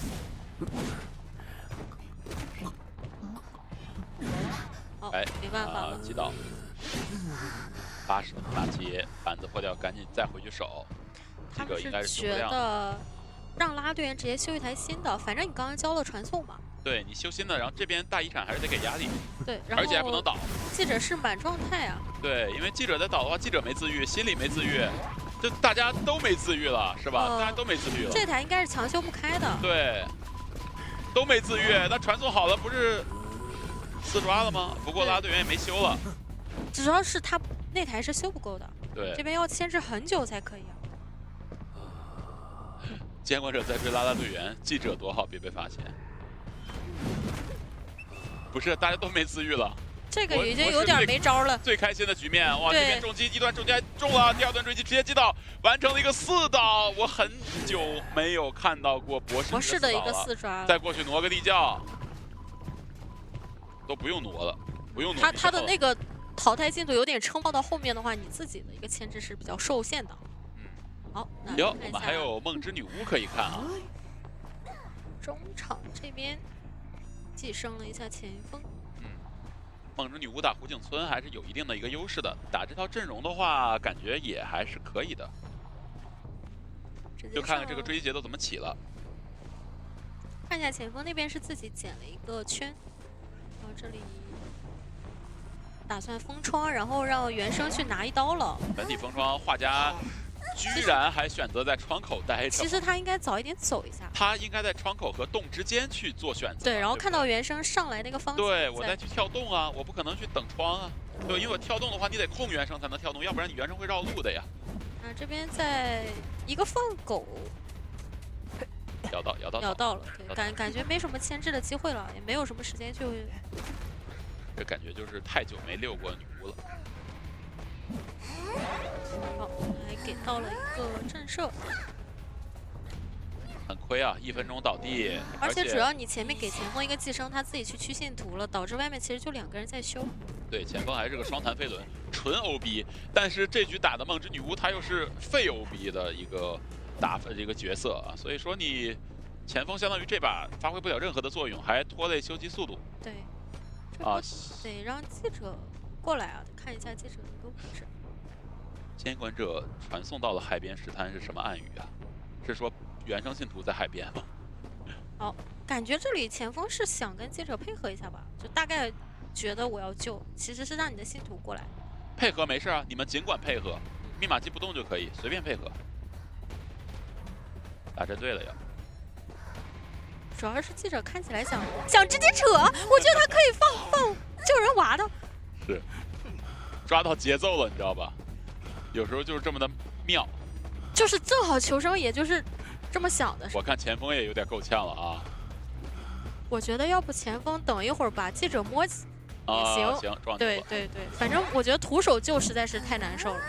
哦，没办法了，击倒。80的打击，板子破掉，赶紧再回去守。他们是觉得让拉拉队员直接修一台新的，反正你刚刚交了传送嘛。对你修新的，然后这边大遗产还是得给压力。对，然后而且还不能倒。记者是满状态啊。对，因为记者在倒的话，记者没自愈，心里没自愈，就大家都没自愈了，是吧？大家都没自愈了。这台应该是强修不开的。对，都没自愈，那传送好了不是4抓了吗？不过拉拉队员也没修了。主要是他那台是修不够的。对，这边要牵制很久才可以啊。监管者在追拉拉队员，记者躲好别被发现。不是，大家都没自愈了。这个已经有点没招了。最开心的局面，哇！这边重击一段重击还中了，第2段追击直接击倒，完成了一个4倒。我很久没有看到过博士的一个4抓了。再过去挪个地窖，都不用挪了，不用挪。他的那个淘汰进度有点撑爆到后面的话，你自己的一个牵制是比较受限的。好，哟，我们还有梦之女巫可以看啊。中场这边寄生了一下前锋。梦之女巫打湖景村还是有一定的一个优势的，打这套阵容的话，感觉也还是可以的。就看看这个追击节奏怎么起了。看一下前锋那边是自己捡了一个圈，然后这里打算封窗，然后让原生去拿一刀了。本体封窗，画家居然还选择在窗口待着。其实他应该早一点走一下。他应该在窗口和洞之间去做选择。对，然后看到原生上来那个方向。对，我再去跳洞啊，我不可能去等窗啊。对，因为我跳洞的话，你得控原生才能跳洞，要不然你原生会绕路的呀。啊，这边在一个放狗。咬到了，对，感觉没什么牵制的机会了，也没有什么时间去。这感觉就是太久没遛过女巫了。好，还给到了一个震慑，很亏啊！1分钟倒地，而且主要你前面给前锋一个寄生，他自己去驱信徒了，导致外面其实就2个人在修。对，前锋还是个双弹飞轮，纯 OB， 但是这局打的梦之女巫她又是废 OB 的一个这个角色啊，所以说你前锋相当于这把发挥不了任何的作用，还拖累修机速度。对，啊，得让记者过来啊，看一下记者的一个位置。监管者传送到了海边石滩是什么暗语啊？是说原生信徒在海边吗？好，感觉这里前锋是想跟记者配合一下吧，就大概觉得我要救，其实是让你的信徒过来。配合没事啊，你们尽管配合，密码机不动就可以，随便配合。打针对了要。主要是记者看起来想直接扯，我觉得他可以放救人娃的。是，抓到节奏了，你知道吧？有时候就是这么的妙。就是正好求生，也就是这么想的。我看前锋也有点够呛了啊。我觉得要不前锋等一会儿把记者摸起也行。行，撞对，反正我觉得徒手救实在是太难受了。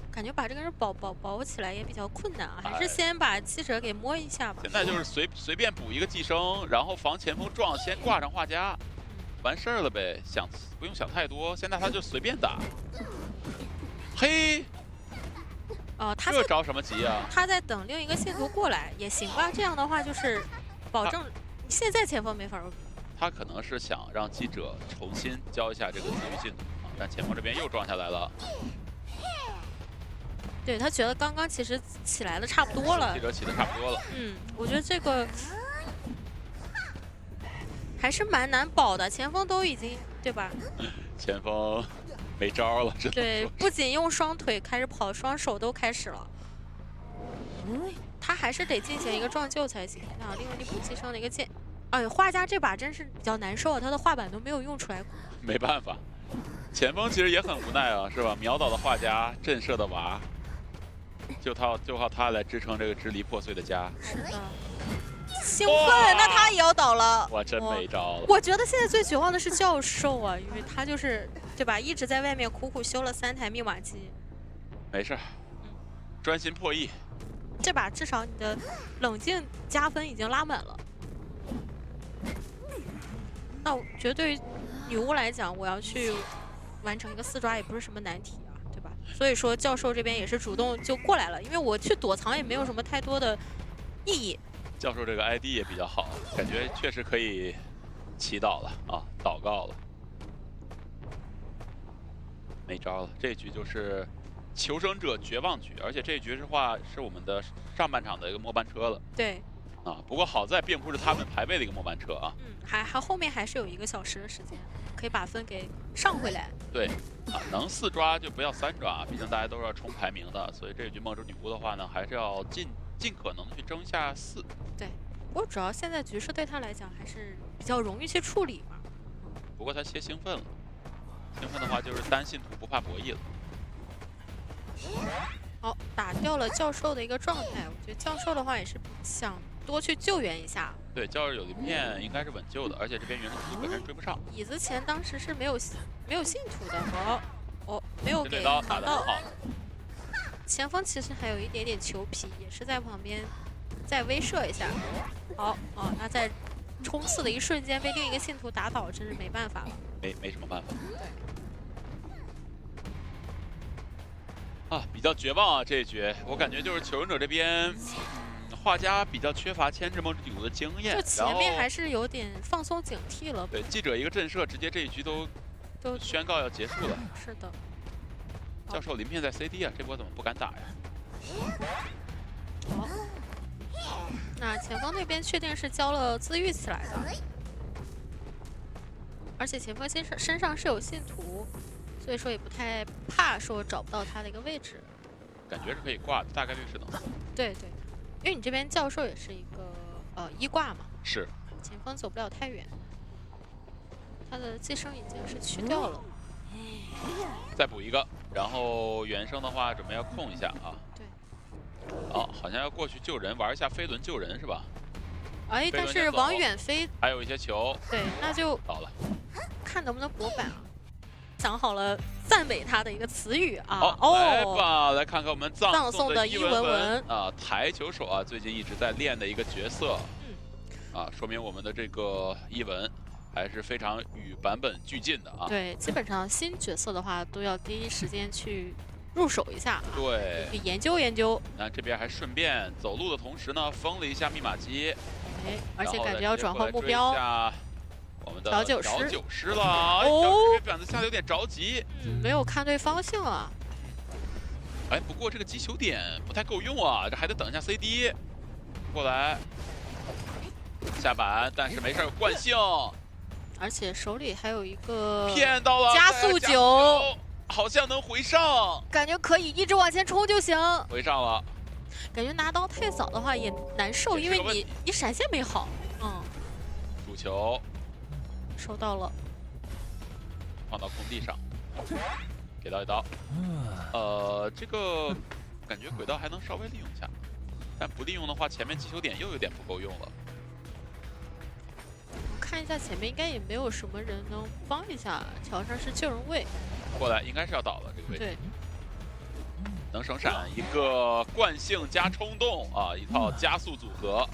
感觉把这个人保起来也比较困难啊，还是先把记者给摸一下吧。现在就是随便补一个寄生，然后防前锋撞，先挂上画家，完事儿了呗，不用想太多。现在他就随便打。嘿，他这着什么急啊？他在等另一个信徒过来也行吧，这样的话就是保证现在前锋没法。他可能是想让记者重新交一下这个自愈信徒，但前锋这边又撞下来了。对，他觉得刚刚其实起来的差不多了，记者起的差不多了。我觉得这个还是蛮难保的，前锋都已经对吧？前锋没招了，真的。对，不仅用双腿开始跑，双手都开始了。他还是得进行一个撞救才行啊！利用你补击上的一个剑。哎呦，画家这把真是比较难受啊，他的画板都没有用出来过。没办法，前锋其实也很无奈啊，是吧？秒倒的画家，震慑的娃。就靠他来支撑这个支离破碎的家。是的。兴奋，那他也要倒了。我真没招了。我觉得现在最绝望的是教授啊，因为他就是对吧，一直在外面苦苦修了3台密码机。没事，专心破译。这把至少你的冷静加分已经拉满了。那我觉得对于女巫来讲，我要去完成一个4抓也不是什么难题啊，对吧？所以说教授这边也是主动就过来了，因为我去躲藏也没有什么太多的意义。教授这个 ID 也比较好，感觉确实可以祈祷了啊，祷告了。没招了，这局就是求生者绝望局，而且这局的话是我们的上半场的一个末班车了。对。啊，不过好在并不是他们排位的一个末班车啊。还后面还是有1个小时的时间，可以把分给上回来。对，啊，能4抓就不要3抓，毕竟大家都是要冲排名的，所以这局梦之女巫的话呢，还是要尽可能去争下4。对，不过主要现在局势对他来讲还是比较容易去处理嘛。不过他些兴奋了，兴奋的话就是单信徒不怕博弈了。好，打掉了教授的一个状态，我觉得教授的话也是想多去救援一下。对，教授有一片应该是稳救的，而且这边原生图本身追不上。椅子前当时是没有信徒的，没有给打扛到。得很好。前锋其实还有一点点球皮，也是在旁边再威慑一下。好，那在冲刺的一瞬间被另一个信徒打倒，真是没办法了。没什么办法。对。啊，比较绝望啊这一局，我感觉就是求生者这边。画家比较缺乏牵制梦之女巫的经验，就前面还是有点放松警惕了。对，记者一个震慑，直接这一局都宣告要结束了。是的。教授临片在 CD 啊，这波怎么不敢打呀？好，那前锋那边确定是交了自愈起来的，而且前锋身上是有信徒，所以说也不太怕说找不到他的一个位置。感觉是可以挂的，大概率是能。对。因为你这边教授也是一个1挂嘛，是前锋走不了太远，他的寄生已经是去掉了，再补一个，然后原生的话准备要控一下啊。对。好像要过去救人，玩一下飞轮救人是吧？哎，但是往远飞，还有一些球。对，那就倒了，看能不能博板啊。想好了赞美他的一个词语啊！好，来吧，来看看我们葬送的伊文文啊，台球手啊，最近一直在练的一个角色。啊，说明我们的这个伊文还是非常与版本俱进的啊。对，基本上新角色的话都要第一时间去入手一下啊。对，去研究研究。那这边还顺便走路的同时呢，封了一下密码机。哎，而且感觉要转换目标。我们的调酒师了，这边板子下的有点着急，没有看对方向啊。哎，不过这个击球点不太够用啊，这还得等一下 CD 过来下板，但是没事，有惯性，而且手里还有一个骗到了加速9，好像能回上，感觉可以一直往前冲就行。回上了，感觉拿刀太早的话也难受，因为你闪现没好。主球。收到了，放到空地上，给到一刀。这个感觉轨道还能稍微利用一下，但不利用的话，前面击球点又有点不够用了。我看一下前面应该也没有什么人能帮一下，桥上是救人位。过来应该是要倒了这个位置。对。能省闪一个惯性加冲动啊，一套加速组合。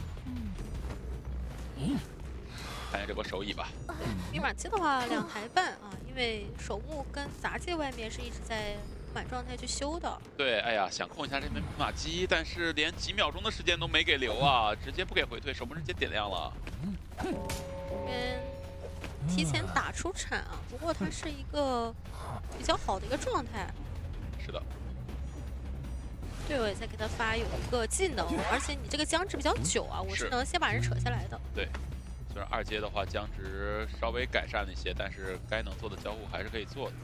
看一下这波手椅吧。密码机的话2台半啊，因为守墓跟杂技外面是一直在满状态去修的。对，哎呀，想控一下这边密码机，但是连几秒钟的时间都没给留啊，直接不给回退，守墓直接点亮了。这边提前打出铲啊，不过它是一个比较好的一个状态。是的。队友也在给他发有一个技能，而且你这个僵持比较久啊，我是能先把人扯下来的。对。虽然2阶的话僵直稍微改善了一些，但是该能做的交互还是可以做的。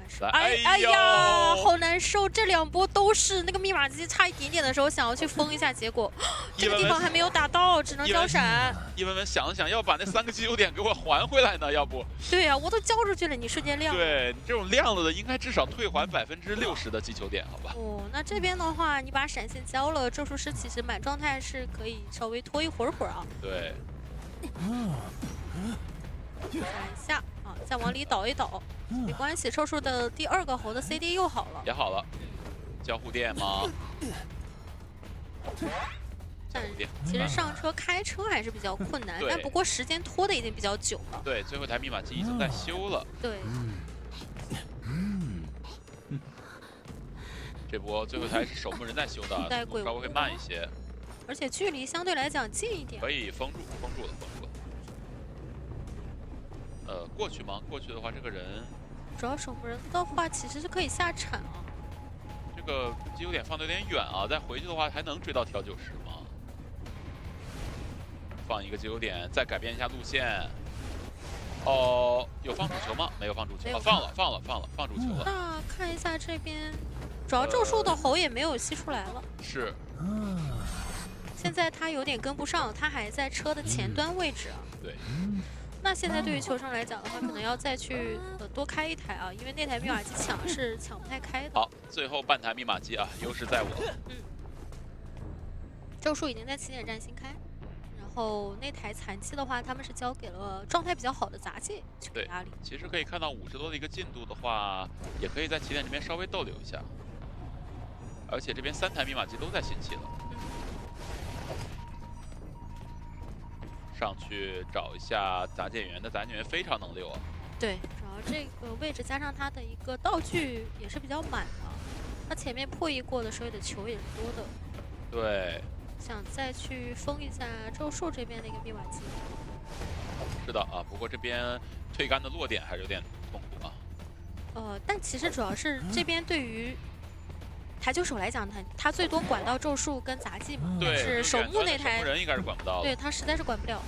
还是？哎呀，好难受！这2波都是那个密码机差一点点的时候想要去封一下，结果这个地方还没有打到，只能交闪。一文文想了想，要把那3个击球点给我还回来呢，要不？对呀，我都交出去了，你瞬间亮了。对你这种亮了的，应该至少退还60%的击球点，好吧？哦，那这边的话，你把闪现交了，咒术师其实满状态是可以稍微拖一会儿啊。对。闪一下啊，再往里倒一倒，没关系。咒术的第2个猴的 CD 又好了，也好了。交互电吗？但其实上车开车还是比较困难，但不过时间拖的已经比较久了。对，最后一台密码机已经在修了。对。这波最后一台是守墓人在修的，稍微会慢一些。而且距离相对来讲近一点。可以封住了。过去吗？过去的话，这个人主要守墓人的话，其实是可以下铲啊。这个击球点放的有点远啊，再回去的话还能追到调90吗？放一个击球点，再改变一下路线。哦，有放主球吗？没有放主球。放主球了。那看一下这边，主要咒术的猴也没有吸出来了。是。现在他有点跟不上，他还在车的前端位置啊。对。那现在对于球生来讲的话，可能要再去多开一台啊，因为那台密码机是抢不太开的。好，最后半台密码机啊，优势在我。咒术已经在起点站新开，然后那台残机的话，他们是交给了状态比较好的杂技去给压力。其实可以看到50多的一个进度的话，也可以在起点这边稍微逗留一下。而且这边3台密码机都在新起了。上去找一下杂件员的杂件员非常能溜啊。对，主要这个位置加上他的一个道具也是比较满的，他前面破译过的手里的球也是多的。对。想再去封一下咒术这边的一个密码机。是的啊，不过这边推杆的落点还是有点痛苦啊。但其实主要是这边对于台球手来讲，他最多管到咒术跟杂技嘛，但是守墓那台守墓人应该是管不到的。对他实在是管不了。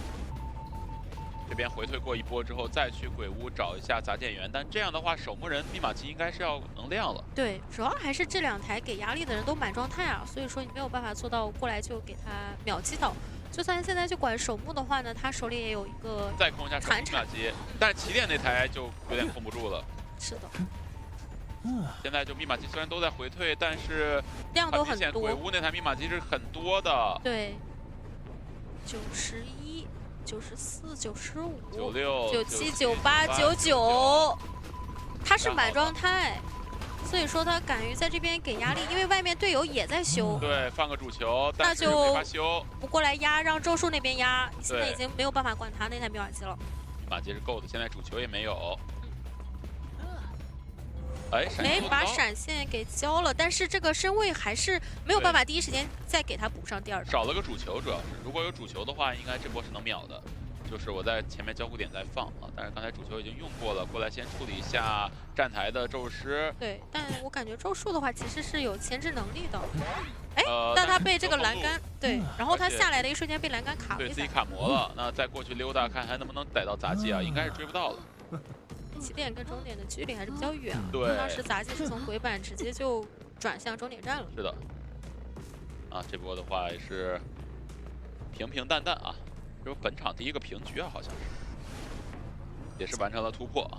这边回退过一波之后，再去鬼屋找一下杂件员，但这样的话，守墓人密码机应该是要能亮了。对，主要还是这2台给压力的人都满状态啊，所以说你没有办法做到过来就给他秒击倒。就算现在去管守墓的话呢，他手里也有一个再控一下残场机，但是起点那台就有点控不住了。是的。现在就密码机虽然都在回退，但是量都很多。鬼屋那台密码机是很多的。对。91、94、95、96、97、98、99，他是满状态，所以说他敢于在这边给压力，因为外面队友也在修。对，放个主球，但是没法修。不过来压，让咒术那边压，现在已经没有办法管他那台密码机了。密码机是够的，现在主球也没有。没把闪现给交了，但是这个身位还是没有办法第一时间再给他补上第2刀。少了个主球，主要是如果有主球的话，应该这波是能秒的。就是我在前面交互点再放啊，但是刚才主球已经用过了，过来先处理一下站台的咒术师。对，但我感觉咒术的话其实是有牵制能力的。但他被这个栏杆对，然后他下来的一瞬间被栏杆卡了，对自己卡膜了。那再过去溜达看还能不能逮到杂技啊？应该是追不到了。起点跟终点的距离还是比较远啊。对，当时杂技是从鬼板直接就转向终点站了。是的。啊，这波的话也是平平淡淡啊，这是本场第1个平局啊，好像是，也是完成了突破啊，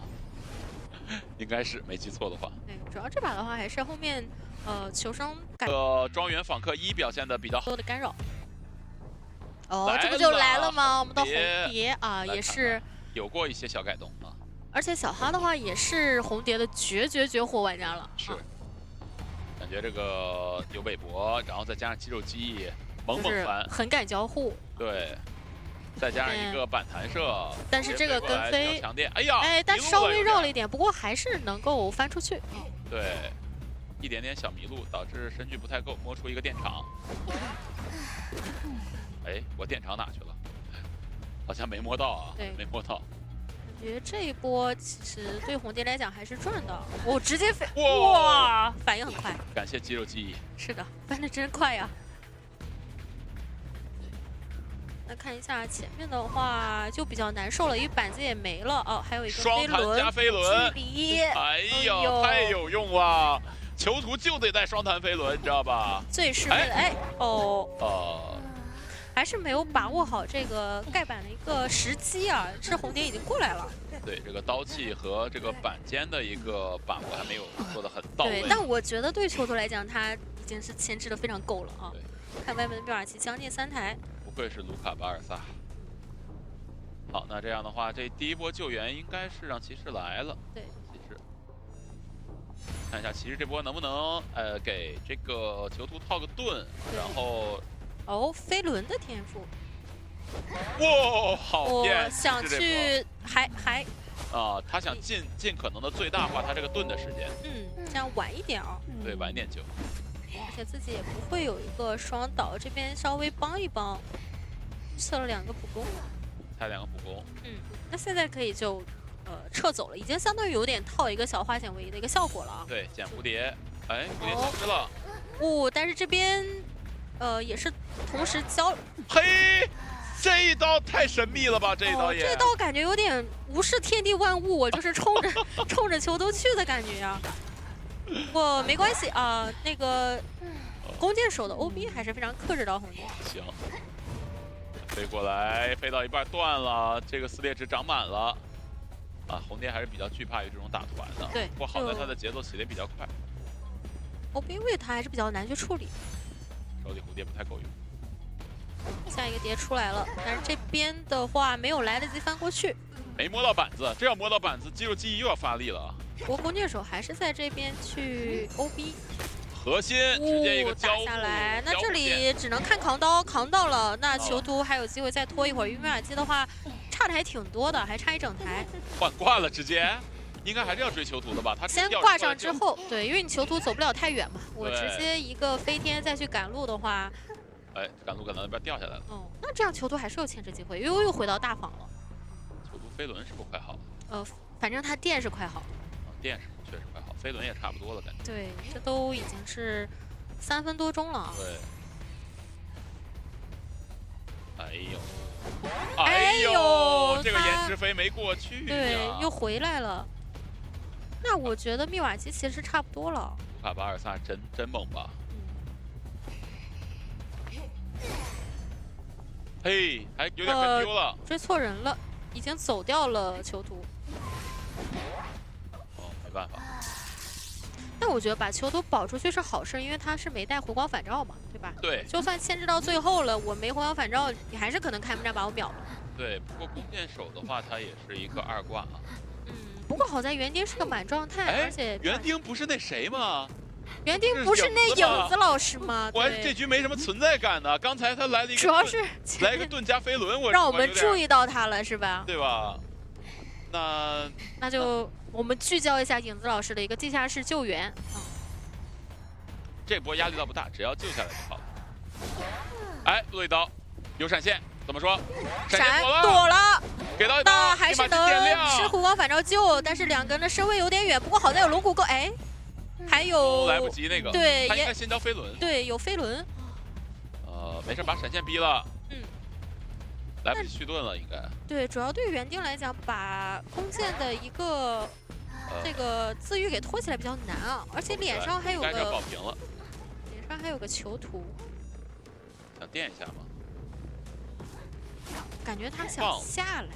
应该是没记错的话。对，主要这把的话还是后面球生庄园访客1表现的比较多的干扰。哦，这不就来了吗？我们的红蝶啊，也是有过一些小改动啊。而且小哈的话也是红蝶的绝活玩家了。是，感觉这个有韦伯，然后再加上肌肉记忆，猛翻，很敢交互。对，再加上一个板弹射，但是这个跟飞强电，哎呀，但稍微绕了一点，不过还是能够翻出去。对，一点点小迷路导致身距不太够，摸出一个电场。我电场哪去了？好像没摸到啊，没摸到。感觉这一波其实对红蝶来讲还是赚的。我直接飞，哇，反应很快。感谢肌肉记忆。是的，翻的真快呀。那看一下前面的话就比较难受了，因为板子也没了哦，还有一个双弹加飞轮，距离，哎呦，太有用了！囚徒就得带双弹飞轮，你知道吧？最是为了还是没有把握好这个盖板的一个时机啊！这红蝶已经过来了。对，这个刀气和这个板间的一个把握还没有做得很到位。对，但我觉得对囚徒来讲，他已经是牵制的非常够了啊。看外面的密瓦奇将近3台，不愧是卢卡巴尔萨。好，那这样的话，这第一波救援应该是让骑士来了。对，骑士。看一下骑士这波能不能给这个囚徒套个盾，然后。哦，飞轮的天赋，哇，好剑！我想去，他想尽可能的最大化他这个盾的时间。这样晚一点啊。对，晚一点救。而且自己也不会有一个双倒，这边稍微帮一帮，测了2个普攻，才2个普攻。那现在可以就撤走了，已经相当于有点套一个小花显位移的一个效果了啊。对，捡蝴蝶，哎，蝴蝶消失了。但是这边。也是同时交，嘿，这一刀太神秘了吧！这一刀也，这刀感觉有点无视天地万物，我就是冲着囚徒去的感觉呀。不过没关系啊，那个弓箭手的 OB 还是非常克制到红蝶。行，飞过来，飞到一半断了，这个撕裂值长满了。啊，红蝶还是比较惧怕于这种打团的。对，不过好在他的节奏起得比较快。OB 位他还是比较难去处理。手里蝴蝶不太够用，下一个蝶出来了，但是这边的话没有来得及翻过去，没摸到板子，这要摸到板子，肌肉记忆又要发力了。不过弓箭手还是在这边去 OB， 核心直接一个交互打下来，那这里只能看扛刀，扛到了，那囚徒还有机会再拖一会儿，因为密瓦基的话差的还挺多的，还差一整台，换挂了直接。应该还是要追囚徒的吧？他先挂上之后，对，因为你囚徒走不了太远嘛，我直接一个飞天再去赶路的话，哎，赶路赶到那边掉下来了。那这样囚徒还是有牵制机会，又回到大房了。囚徒飞轮是不快好？反正他电是快好。电是确实快好，飞轮也差不多了感觉。对，这都已经是3分多钟了。对。哎呦，这个延迟飞没过去。对，又回来了。那我觉得密瓦基其实差不多了。卢卡巴尔萨真猛吧？嘿，还有点分丢了。追错人了，已经走掉了囚徒。没办法。但我觉得把囚徒保出去是好事，因为他是没带回光返照嘛，对吧？对。就算牵制到最后了，我没回光返照，你还是可能开门战把我秒了。对，不过弓箭手的话，他也是一个2挂啊。不过好在园丁是个满状态，而且园丁不是那谁吗？园丁不是那影子老师吗？我这局没什么存在感呢。刚才他来了一个，主要是来一个盾加飞轮，让我们注意到他了，是吧？对吧？那就我们聚焦一下影子老师的一个地下室救援。这波压力倒不大，只要救下来就好了。哎，落一刀，有闪现，怎么说？闪躲了。给到一刀，那还是能吃回光返照救，但是2个人的身位有点远。不过好在有龙骨钩，哎，还有来不及那个，对，他应该先交飞轮，对，有飞轮。没事，把闪现逼了，来不及续盾了，应该。对，主要对于园丁来讲，把弓箭的一个这个自愈给拖起来比较难啊，而且脸上还有个保平了，脸上还有个囚徒，想垫一下吗？感觉他想下来。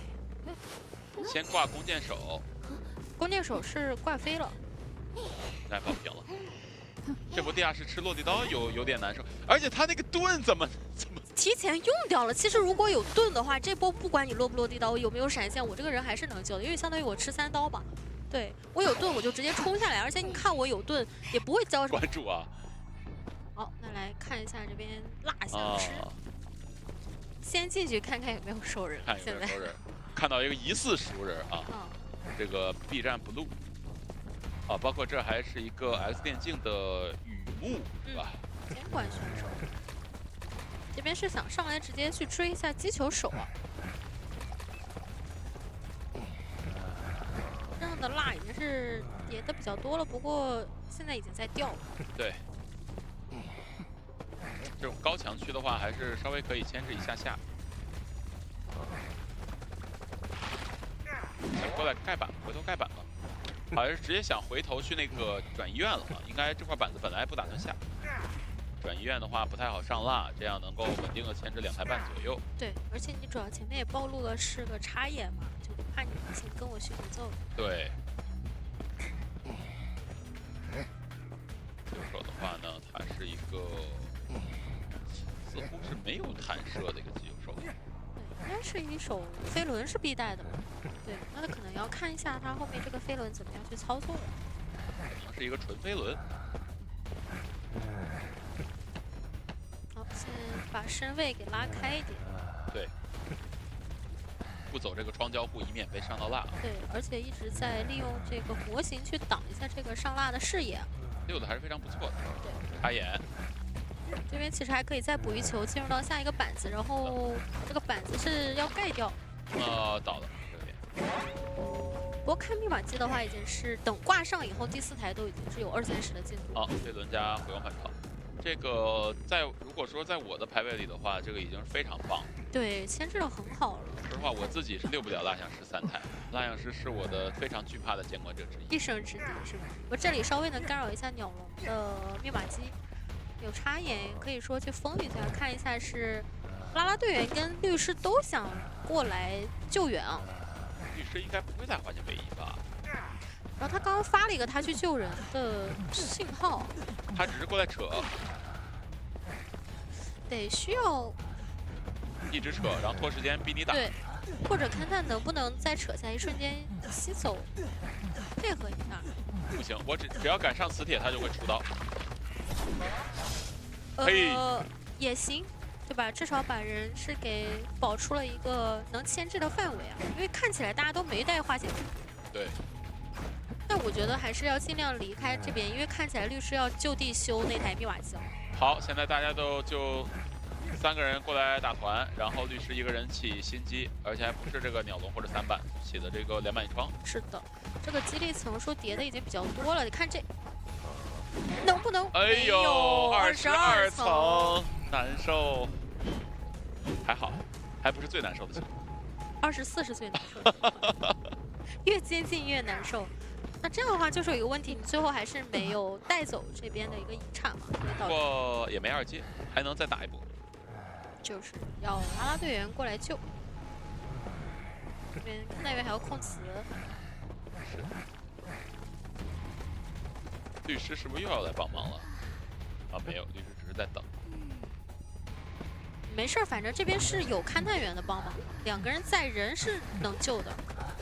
先挂弓箭手，弓箭手是挂飞了，来保平了。这波地下室吃落地刀有点难受，而且他那个盾怎么提前用掉了？其实如果有盾的话，这波不管你落不落地刀，有没有闪现，我这个人还是能救的，因为相当于我吃3刀吧。对我有盾，我就直接冲下来，而且你看我有盾，也不会交什么。关注啊！好，那来看一下这边蜡像师，先进去看看有没有熟人。现在看到一个疑似熟人啊，这个 B 站 blue 啊，包括这还是一个 X 电竞的雨幕，是吧？监管选手，这边是想上来直接去追一下击球手啊。这样的蜡已经是叠的比较多了，不过现在已经在掉了。对，这种高墙区的话，还是稍微可以牵制一下下。想过来盖板，回头盖板了，好像是直接想回头去那个转医院了嘛。应该这块板子本来不打算下，转医院的话不太好上蜡，这样能够稳定的牵制2台半左右。对，而且你主要前面也暴露了是个插眼嘛，就不怕你先跟我学节奏。对。右手的话呢，它是一个似乎是没有弹射的一个急救手。对，应该是一手飞轮是必带的嘛。对，那可能要看一下它后面这个飞轮怎么样去操作了。可能是一个纯飞轮。好，先把身位给拉开一点。对。不走这个双交互，以免被上到蜡。对，而且一直在利用这个模型去挡一下这个上蜡的视野。溜的还是非常不错的。对，插眼。这边其实还可以再补一球，进入到下一个板子，然后这个板子是要盖掉。倒了这边。不过看密码机的话，已经是等挂上以后，第4台都已经是有20-30的进度。好，飞轮加回光返场。这个如果说在我的排位里的话，这个已经是非常棒。对，牵制的很好了。说实话，我自己是溜不了蜡像师3台，蜡像师是我的非常惧怕的监管者之一。一生之敌是吧？我这里稍微能干扰一下鸟笼的密码机，有插眼可以说去封一下，看一下是拉拉队员跟律师都想过来救援啊。律师应该不会再花钱位移吧？然后他刚刚发了一个他去救人的信号，他只是过来扯，得需要一直扯，然后拖时间逼你打。对，或者看看能不能在扯下一瞬间吸走，配合一下。不行，我只要敢上磁铁，他就会出刀。也行，对吧？至少把人是给保出了一个能牵制的范围啊，因为看起来大家都没带化解符。对。但我觉得还是要尽量离开这边，因为看起来律师要就地修那台密码机了。好，现在大家都就3个人过来打团，然后律师1个人起新机，而且还不是这个鸟笼或者3板起的这个2板一窗。是的，这个激励层数叠的已经比较多了，你看这能不能？哎呦，22层，难受。还好，还不是最难受的情况。24是最难受的，越接近越难受。那这样的话就是有一个问题，你最后还是没有带走这边的一个遗产嘛？不过也没2阶，还能再打一波。就是要拉拉队员过来救，这边那边还要控词。是。律师是不是又要来帮忙了？啊，没有，律师只是在等。没事儿，反正这边是有勘探员的帮忙，2个人在，人是能救的，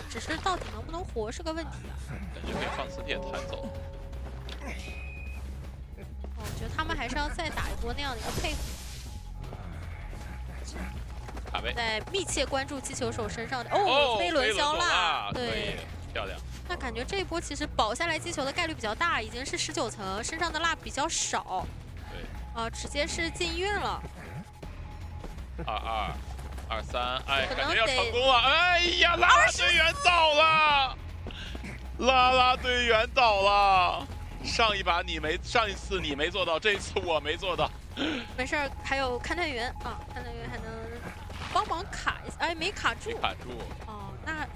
只是到底能不能活是个问题啊。感觉可以放磁铁弹走。我觉得他们还是要再打一波那样的一个配合。卡位。在密切关注击球手身上的飞轮消蜡，对，漂亮。那感觉这一波其实保下来击球的概率比较大，已经是19层，身上的蜡比较少。对。直接是进医院了。22、23，哎，感觉要成功了！哎呀，拉拉队员倒了，拉拉队员倒了。上一次你没做到，这一次我没做到。没事儿，还有勘探员啊，勘探员还能帮忙卡一下，哎，没卡住。没卡住。哦，那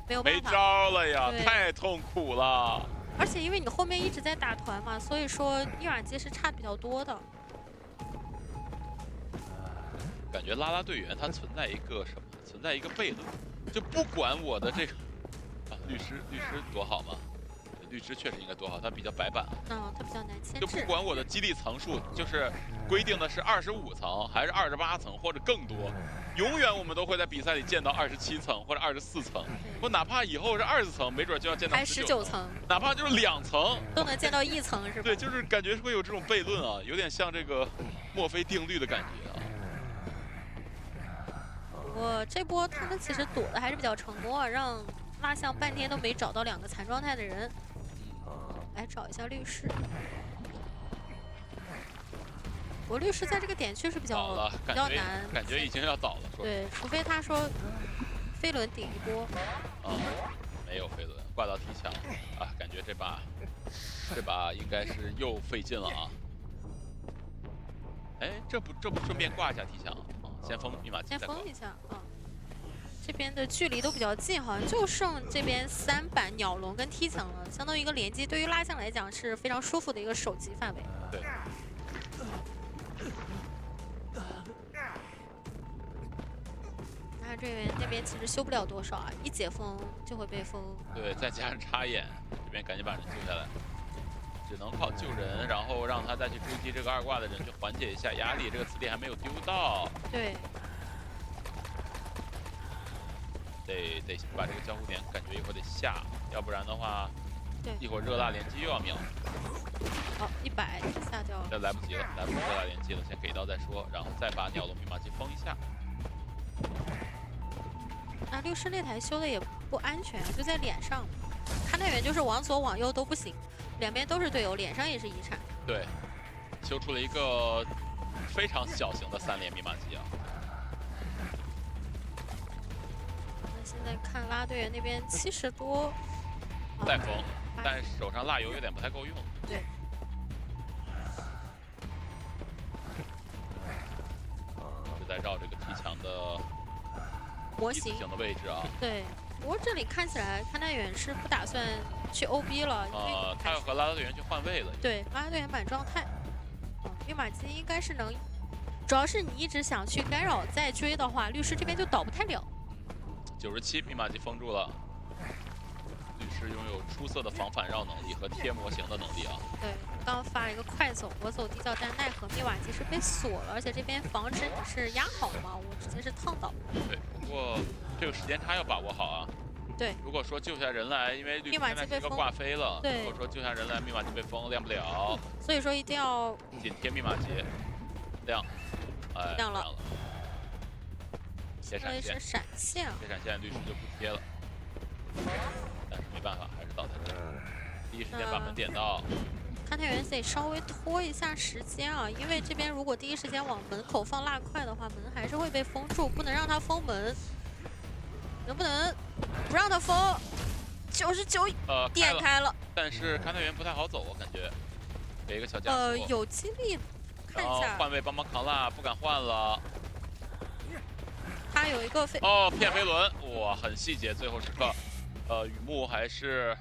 没有办法。没招了呀，太痛苦了。而且因为你后面一直在打团嘛，所以说密码机是差比较多的。感觉拉拉队员他存在一个什么？存在一个悖论，就不管我的这个律师多好吗？律师确实应该多好，他比较白板。他比较难牵制。就不管我的激励层数，就是规定的是25层还是28层或者更多，永远我们都会在比赛里见到27层或者24层。我哪怕以后是20层，没准就要见到19层。哪怕就是2层，都能见到1层是吧？对，就是感觉会有这种悖论啊，有点像这个墨菲定律的感觉啊。不过这波他们其实躲的还是比较成功啊，让蜡像半天都没找到2个残状态的人。来找一下律师。我律师在这个点确实比较难，感觉已经要倒了。对，除非他说飞轮顶一波。没有飞轮，挂到踢墙啊！感觉这把应该是又费劲了啊！哎，这不顺便挂一下踢墙啊？先封密码机，先封一下啊！这边的距离都比较近，好像就剩这边3板鸟笼跟踢墙了，相当于一个连击，对于蜡像来讲是非常舒服的一个手击范围。对。那边其实修不了多少啊，一解封就会被封。对，再加上插眼，这边赶紧把人救下来，只能靠救人，然后让他再去追击这个2挂的人，去缓解一下压力。这个磁铁还没有丢到，对，得把这个交互点感觉一会儿得下，要不然的话，对，一会儿热辣连击又要秒。好，100下掉了，这来不及了，来不及热辣连击了，先给到再说，然后再把鸟笼密码机封一下。那律师那台修的也不安全，就在脸上，勘探员就是往左往右都不行，两边都是队友，脸上也是遗产。对，修出了一个非常小型的3连密码机啊。那现在看拉队员那边70多，再封，但是手上蜡油有点不太够用。对。就在绕这个踢墙的模型的位置啊。对，不过这里看起来勘探员是不打算去 OB 了，因为他要和拉拉队员去换位了。对，拉拉队员满状态。密码机应该是能，主要是你一直想去干扰再追的话，律师这边就倒不太了。97密码机封住了，律师拥有出色的防反绕能力和贴模型的能力啊。对，刚发了一个快走，我走地窖，但奈何密码机是被锁了，而且这边防止你是压好了嘛，我直接是烫到。对，不过这个时间差要把握好啊。对，如果说救下人来，因为律师现在是一个挂飞了，对，如果说救下人来，密码机被封亮不了，所以说一定要紧贴密码机，亮，哎，亮了。贴闪现，闪现，贴闪现，律师就不贴了，但是没办法，还是倒在这儿，第一时间把门点到。勘探员得稍微拖一下时间啊，因为这边如果第一时间往门口放蜡块的话，门还是会被封住，不能让他封门。能不能不让他封？99点开了，但是勘探员不太好走，我感觉。给一个小加速。有激励，看一下。换位帮忙扛蜡，不敢换了。他有一个骗飞轮，哇，很细节，最后时刻，雨幕还是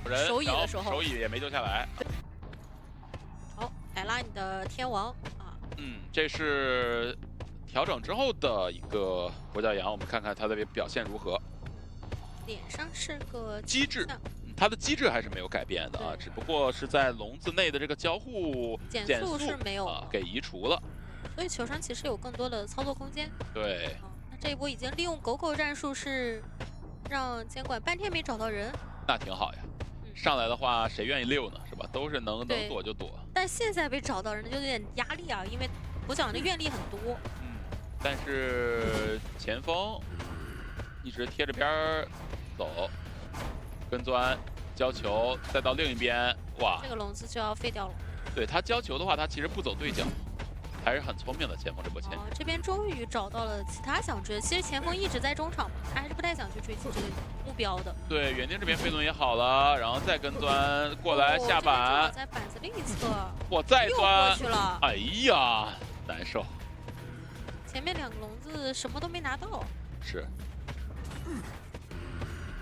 人，手椅的时候，手椅也没丢下来。好，来拉你的天王啊。这是调整之后的一个佛教羊，我们看看它的表现如何。脸上是个机制，它的机制还是没有改变的啊，只不过是在笼子内的这个交互减速是没有给移除了，所以球上其实有更多的操作空间。对，那这一波已经利用狗狗战术是让监管半天没找到人，那挺好呀。上来的话，谁愿意溜呢？是吧？都是能躲就躲。但现在被找到人就有点压力啊，因为我讲的愿力很多。但是前锋一直贴着边儿走，跟钻交球，再到另一边，哇！这个笼子就要废掉了。对他交球的话，他其实不走对角，还是很聪明的前锋这波前。这边终于找到了其他想追，其实前锋一直在中场嘛，他还是不太想去追击这个目标的。对，园丁这边飞轮也好了，然后再跟钻过来下板，在板子另一侧，我再钻过去了。哎呀，难受。前面2个笼子什么都没拿到。是。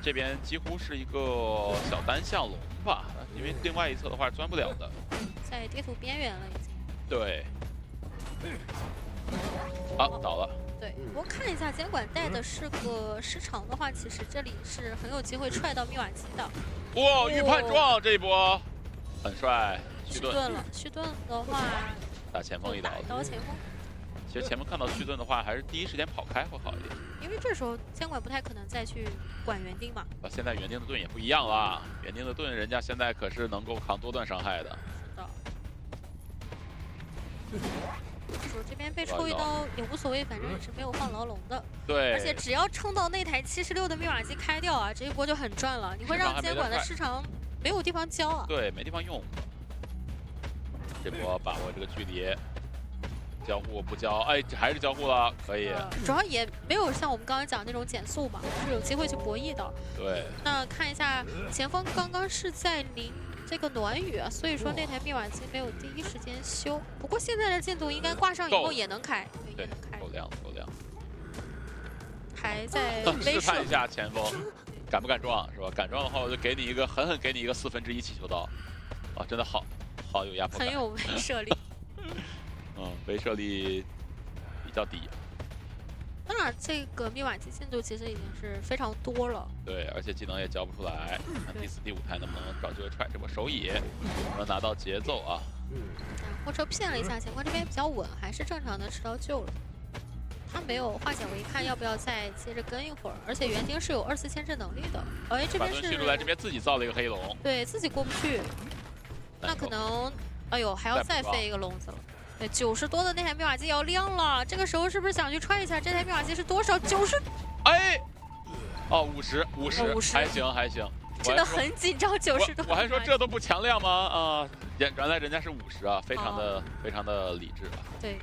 这边几乎是一个小单向笼吧，因为另外一侧的话钻不了的。在地图边缘了已经。对。好，倒了。对，不过看一下监管带的是个时长的话，其实这里是很有机会踹到密瓦基的。哇，预判撞这一波很帅，虚盾了。虚盾的话，打前锋一刀。刀前锋。其实前锋看到虚盾的话，还是第一时间跑开会好一点。因为这时候监管不太可能再去管园丁嘛。现在园丁的盾也不一样了，园丁的盾人家现在可是能够扛多段伤害的。是的。手这边被抽一刀也无所谓，反正也是没有放牢笼的。对。而且只要撑到那台76的密码机开掉啊，这一波就很赚了。你会让监管的市场没有地方交啊。对，没地方用。这波把握这个距离。交互不交，哎，还是交互了，可以。主要也没有像我们刚刚讲那种减速嘛，是有机会去博弈的。对。那看一下前锋刚刚是在淋这个暖雨啊，所以说那台密码机没有第一时间修。不过现在的进度应该挂上以后也能开，对，也能开。够亮，够亮。还在威慑试探一下前锋，敢不敢撞是吧？敢撞的话，我就给你一个狠狠给你一个1/4起球刀。啊，真的好有压迫感，很有威慑力。威慑力比较低。当然，这个密码机进度其实已经是非常多了。对，而且技能也交不出来。看第4、第5台能不能找机会踹这波手椅，能拿到节奏啊。货车骗了一下，前锋这边比较稳，还是正常的吃到救了。他没有化险为夷，看要不要再接着跟一会儿。而且园丁是有2次牵制能力的。哎，这边是迅速来这边自己造了一个黑龙，对自己过不去，那可能，哎呦，还要再废一个笼子了。对，90多的那台密码机要亮了，这个时候是不是想去踹一下？这台密码机是多少？90？哎，哦，50，还行。真的很紧张，90多。我还说这都不强亮吗？啊，原来人家是50啊，非常的理智啊。对。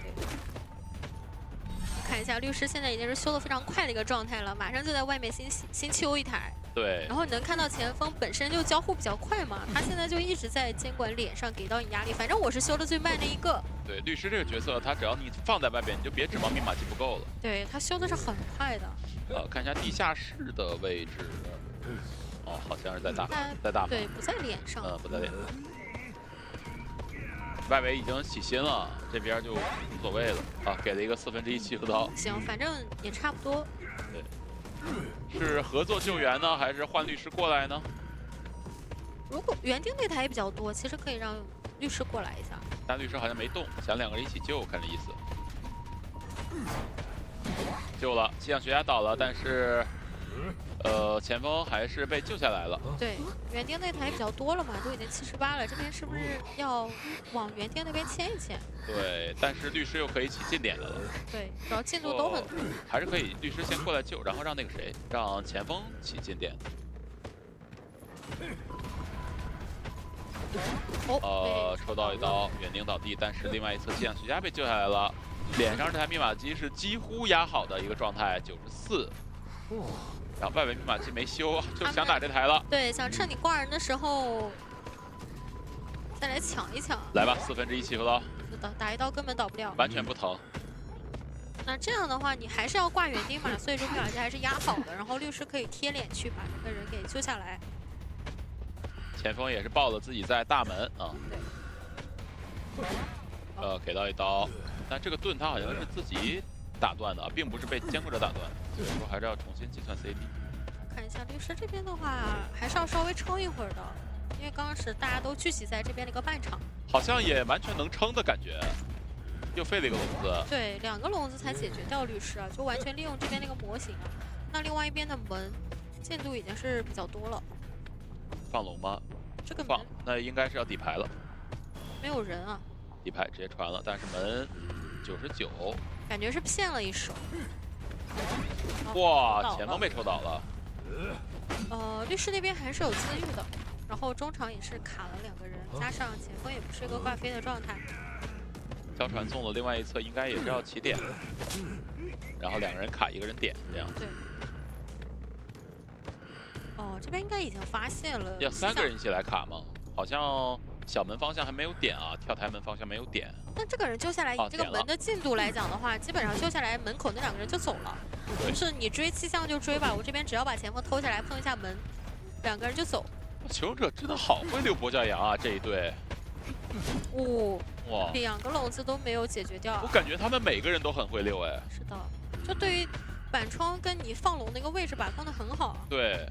看一下律师现在已经是修得非常快的一个状态了，马上就在外面新修一台。对。然后你能看到前锋本身就交互比较快嘛，他现在就一直在监管脸上给到你压力。反正我是修的最慢的一个。对，律师这个角色，他只要你放在外边，你就别指望密码机不够了。对他修的是很快的。看一下地下室的位置。哦，好像是在大门。对，不在脸上。不在脸上。外围已经起薪了，这边就无所谓了啊，给了一个1/4气球刀。行，反正也差不多。对。是合作救援呢，还是换律师过来呢？如果园丁那台也比较多，其实可以让律师过来一下。但律师好像没动，想2个人一起救，看这意思。救了，气象学家倒了，但是，前锋还是被救下来了。对，园丁那台比较多了嘛，都已经78了，这边是不是要往园丁那边牵一牵？对，但是律师又可以起近点的了。对，主要进度都很多。还是可以，律师先过来救，然后让那个谁，让前锋起近点。抽到一刀，园丁倒地，但是另外一侧气象学家被救下来了，脸上这台密码机是几乎压好的一个状态，94。然后外围密码机没修，就想打这台了。对，想趁你挂人的时候再来抢一抢。来吧，1/4气球刀。打一刀根本倒不了，完全不疼。那这样的话，你还是要挂园丁嘛，所以说密码机还是压好的，然后律师可以贴脸去把这个人给救下来。前锋也是爆了自己在大门啊。对。给到一刀，但这个盾他好像是自己打断的，并不是被监控者打断，所以说还是要重新计算 CD。看一下律师这边的话，还是要稍微撑一会儿的，因为刚开始大家都聚集在这边的一个半场，好像也完全能撑的感觉。又废了一个笼子，对，2个笼子才解决掉律师啊，就完全利用这边那个模型啊。那另外一边的门进度已经是比较多了。放龙吗？这个放，那应该是要底牌了。没有人啊。底牌直接传了，但是门99，感觉是骗了一手。哇，前锋被抽倒了。律师那边还是有自愈的，然后中场也是卡了2个人，加上前锋也不是一个挂飞的状态。交传送的另外一侧应该也是要起点，然后2个人卡1个人点这样。对。这边应该已经发现了。要3个人一起来卡吗？好像小门方向还没有点啊，跳台门方向没有点。但这个人救下来，以这个门的进度来讲的话，基本上救下来门口那2个人就走了。就是你追气象就追吧，我这边只要把前锋偷下来碰一下门，2个人就走。求生者真的好会溜跛脚羊啊，这一队。哇，2个笼子都没有解决掉。我感觉他们每个人都很会溜哎。是的，就对于板窗跟你放龙的一个位置把控的很好。对。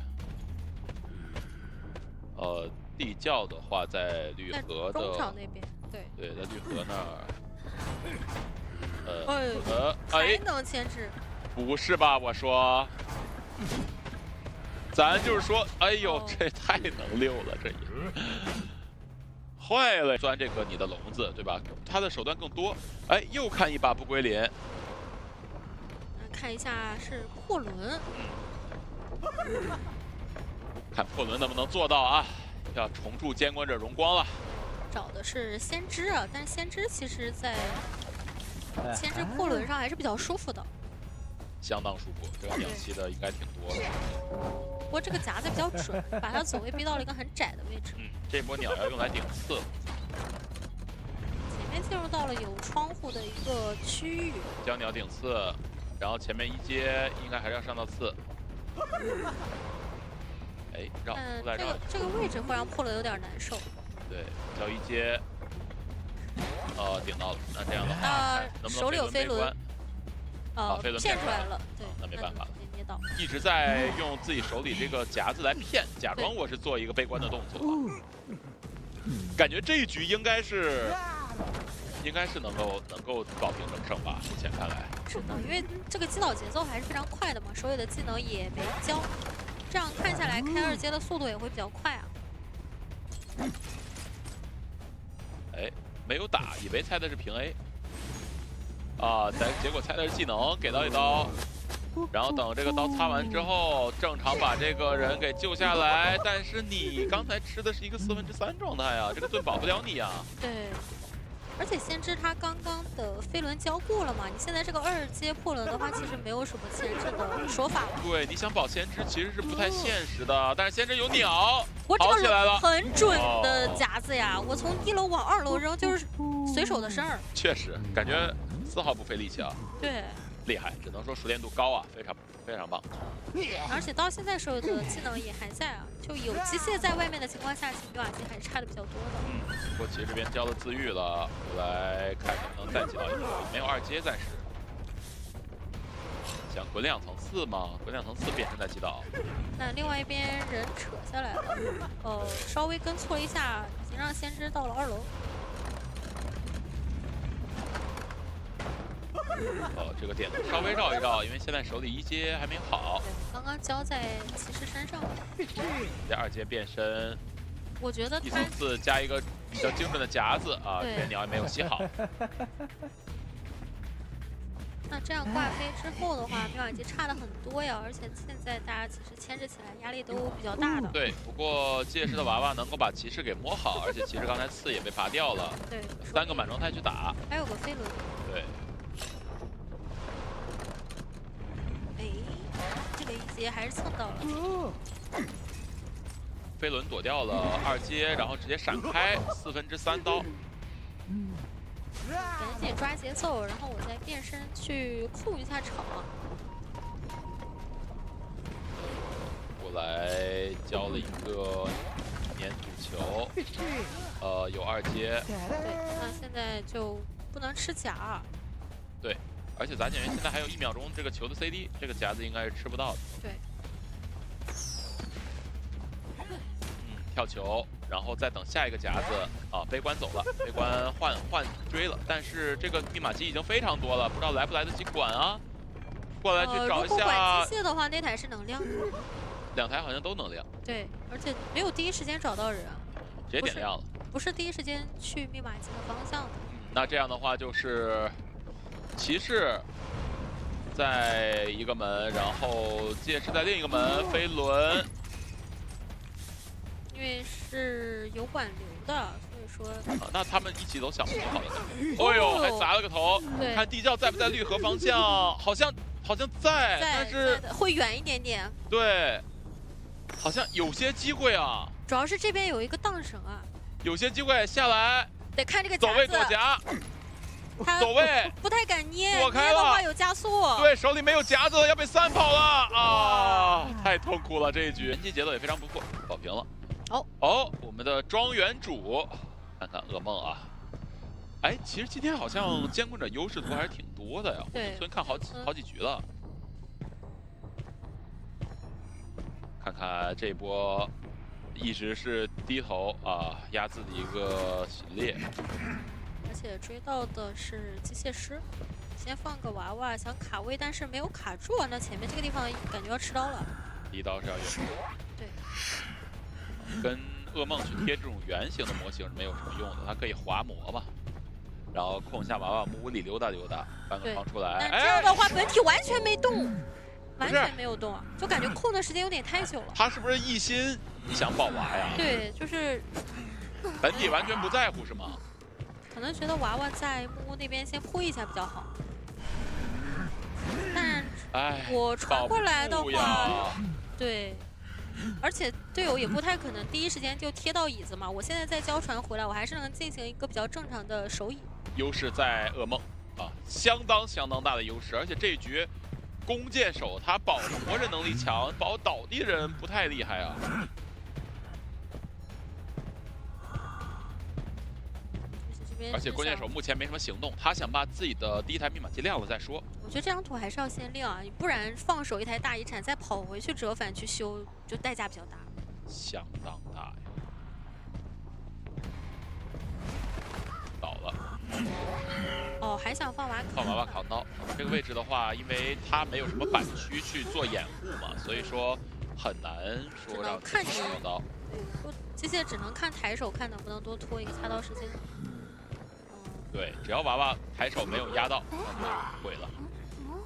地窖的话在绿河的中场那边，对，在绿河那儿。还能牵制？不是吧？我说，咱就是说，哎呦，这太能溜了，这也坏了。钻这个你的笼子，对吧？他的手段更多。哎，又看一把不归零。看一下是破轮。看破轮能不能做到啊？要重铸监管者荣光了。找的是先知啊，但是先知其实在牵制破轮上还是比较舒服的。相当舒服，这个氧气的应该挺多的。不过这个夹的比较准，把他走位逼到了一个很窄的位置。这波鸟要用来顶刺。前面进入到了有窗户的一个区域。将鸟顶刺。然后前面一阶应该还是要上到刺。哎，让出来让这个位置会让破了有点难受。对，交一阶，顶到了。那这样的话，能不能手里有飞轮？骗出来了，对，那没办法了。捏到，一直在用自己手里这个夹子来骗，假装我是做一个悲观的动作。感觉这一局应该是能够保平争胜吧？目前看来。是的，因为这个击倒节奏还是非常快的嘛，手里的技能也没交，这样看下来开2阶的速度也会比较快啊。哎，没有打，以为猜的是平 A。啊，但结果猜的是技能，给到一刀，然后等这个刀擦完之后，正常把这个人给救下来。但是你刚才吃的是一个3/4状态啊，这个盾保不了你啊。对，而且先知他刚刚的飞轮交过了嘛，你现在这个2阶破轮的话，其实没有什么前置的说法了。对，你想保先知其实是不太现实的，但是先知有鸟，我这个很准哦的夹子呀，我从1楼往2楼扔就是随手的事儿。确实，感觉丝毫不费力气啊。对，厉害，只能说熟练度高啊，非常棒。而且到现在手的技能也还在啊，就有机械在外面的情况下，其实米瓦基还是差的比较多的。不过其实这边交了自愈了，我来看看能再击到一波，没有2阶暂时。想滚2层刺吗？滚2层刺变身再击倒。那另外一边人扯下来了，稍微跟错一下，已经让先知到了2楼。这个点稍微绕一绕，因为现在手里1阶还没好。对，刚刚交在骑士身上。在2阶变身，我觉得1层刺加一个比较精准的夹子啊，这边鸟也没有吸好。那这样挂飞之后的话，米瓦基差的很多呀，而且现在大家其实牵制起来压力都比较大的。对，不过借势的娃娃能够把骑士给摸好，而且骑士刚才刺也被拔掉了。对，3个满状态去打，还有个飞轮。对。哎，这个1阶还是蹭到了。飞轮躲掉了2阶，然后直接闪开3/4刀。赶紧抓节奏，然后我再变身去控一下场。过来交了一个粘土球，有2阶。对，那现在就不能吃甲。对，而且咱检员现在还有1秒钟这个球的 CD， 这个夹子应该是吃不到的。对。跳球，然后再等下一个夹子啊！悲观走了，悲观换追了，但是这个密码机已经非常多了，不知道来不来得及管啊？过来去找一下。如果管机械的话，那台是能亮的。 2台好像都能亮。对，而且没有第一时间找到人，直接点亮了。不是第一时间去密码机的方向的。那这样的话就是骑士在一个门，然后戒指在另一个门，飞轮。 因为是有挽留的，所以说，那他们一起走小门就好了。哦呦，还砸了个头。看地窖在不在绿河方向？好像在，但是会远一点点。对，好像有些机会啊。主要是这边有一个荡绳啊。有些机会下来，得看这个走位躲夹。走位不太敢捏，躲开了捏的话有加速。对，手里没有夹子，要被3跑了啊！太痛苦了这一局，前期节奏也非常不错，保平了。 哦，我们的庄园主，看看噩梦啊！哎，其实今天好像监控者优势图还是挺多的呀，对，村看好几局了。看看这波一直是低头啊压制的一个巡猎，而且追到的是机械师，先放个娃娃想卡位，但是没有卡住啊，那前面这个地方感觉要吃刀了。第一刀是要有。对。 跟噩梦去贴这种圆形的模型是没有什么用的，它可以滑模嘛，然后控一下娃娃木屋里溜达溜达，搬个床出来。但这样的话，本体完全没动，完全没有动啊，就感觉控的时间有点太久了。他是不是一心想保娃呀？对，就是本体完全不在乎是吗？可能觉得娃娃在木屋那边先扑一下比较好。但我传过来的话，对。 而且队友也不太可能第一时间就贴到椅子嘛，我现在再交传回来，我还是能进行一个比较正常的手椅。优势在噩梦啊，相当大的优势，而且这一局弓箭手他保活人能力强，保倒地人不太厉害啊。而且弓箭手目前没什么行动，他想把自己的第一台密码机亮了再说。我觉得这张图还是要先亮啊，不然放手一台大遗产再跑回去折返去修，就代价比较大。相当大呀！倒了。哦，还想放娃卡刀。这个位置的话，因为他没有什么板区去做掩护嘛，所以说很难说让看你卡刀。对，机械只能看抬手，看能不能多拖一个擦刀时间。对，只要娃娃抬手没有压到，那就毁了。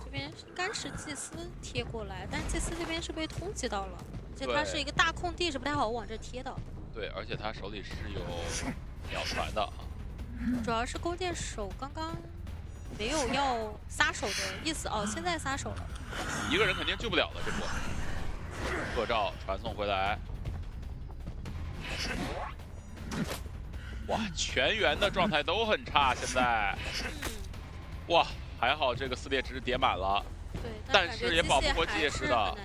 这边应该是祭司贴过来，但祭司这边是被通缉到了，而且他是一个大空地，是不太好往这贴的。对，而且他手里是有秒传的啊。主要是弓箭手刚刚没有要撒手的意思哦，现在撒手了。一个人肯定救不了了，这波。恶兆传送回来。哇，全员的状态都很差，现在。哇，还好这个撕裂值叠满了。对，但是也保不过机械师的。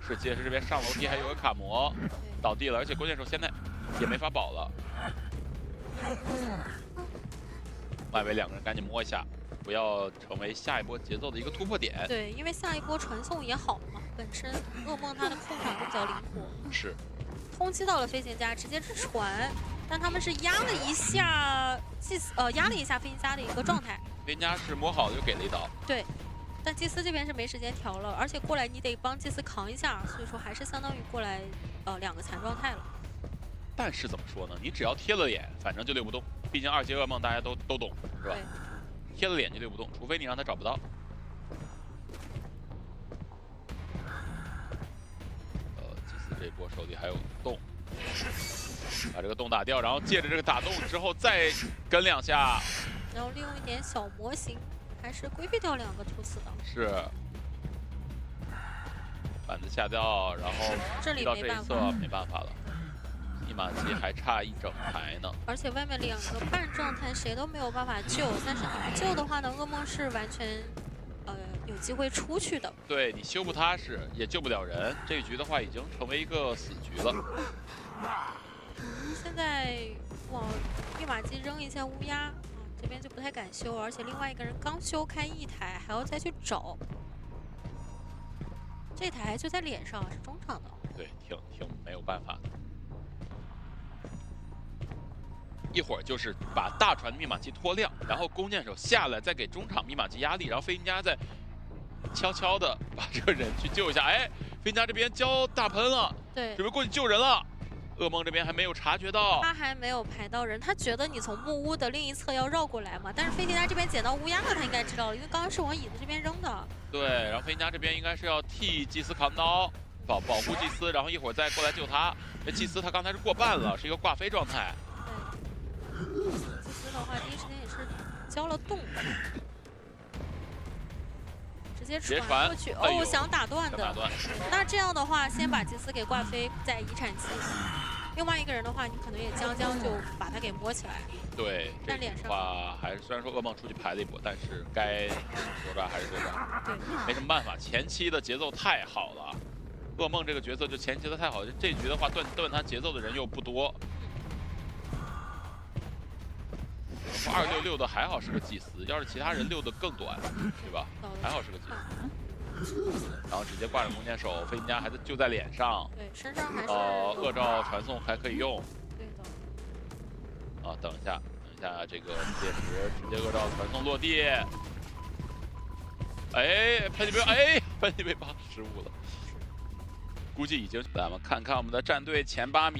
是机械师这边上楼梯还有个卡魔倒地了，而且弓箭手现在也没法保了。外围两个人赶紧摸一下，不要成为下一波节奏的一个突破点。对，因为下一波传送也好嘛，本身噩梦他的控场都比较灵活。是。通缉到了飞行家，直接是传。但他们是压了一下祭司，压了一下飞行家的一个状态。飞行家是摸好了就给了一刀。对，但祭司这边是没时间调了，而且过来你得帮祭司扛一下，所以说还是相当于过来2个残状态了。但是怎么说呢？你只要贴了脸，反正就溜不动。毕竟2阶噩梦大家都懂，是吧？贴了脸就溜不动，除非你让他找不到。祭司这一波手里还有洞。把这个洞打掉，然后借着这个打洞之后再跟2下，然后利用一点小模型，还是规避掉2个突刺的。是，板子下掉，然后这里到这一侧没办法了，密码机还差1整台呢。而且外面2个半状态谁都没有办法救，但是你不救的话呢，噩梦是完全有机会出去的。对你修不踏实，也救不了人，这一局的话已经成为一个死局了。现在往密码机扔一下乌鸦，这边就不太敢修，而且另外一个人刚修开1台，还要再去找。这台就在脸上，是中场的。对，挺没有办法的。一会儿就是把大船密码机拖亮，然后弓箭手下来再给中场密码机压力，然后飞行家再悄悄的把这个人去救一下。哎，飞行家这边交大喷了，对，准备过去救人了。噩梦这边还没有察觉到，他还没有排到人，他觉得你从木屋的另一侧要绕过来嘛，但是飞行家这边捡到乌鸦了，他应该知道了，因为刚刚是往椅子这边扔的。对，然后飞行家这边应该是要替祭司扛刀，保护祭司，然后一会儿再过来救他。这祭司他刚才是过半了，是一个挂飞状态。对，祭司的话第一时间也是交了洞，直接传过去。哦，想打断的。那这样的话，先把祭司给挂飞，再遗产机。另外一个人的话，你可能也将就把他给摸起来。对，但脸上的话还是虽然说噩梦出去排了一波，但是该多抓还是多抓。对，没什么办法，前期的节奏太好了。噩梦这个角色就前期的太好，这局的话断他节奏的人又不多。266的还好是个祭司，要是其他人溜的更短，对吧？还好是个祭司。然后直接挂着弓箭手，飞行家还就在脸上。对，身上还是。恶兆传送还可以用。对的。等一下这个解石，直接恶兆传送落地。哎，喷气被失误了。估计已经，咱们看看我们的战队前8名。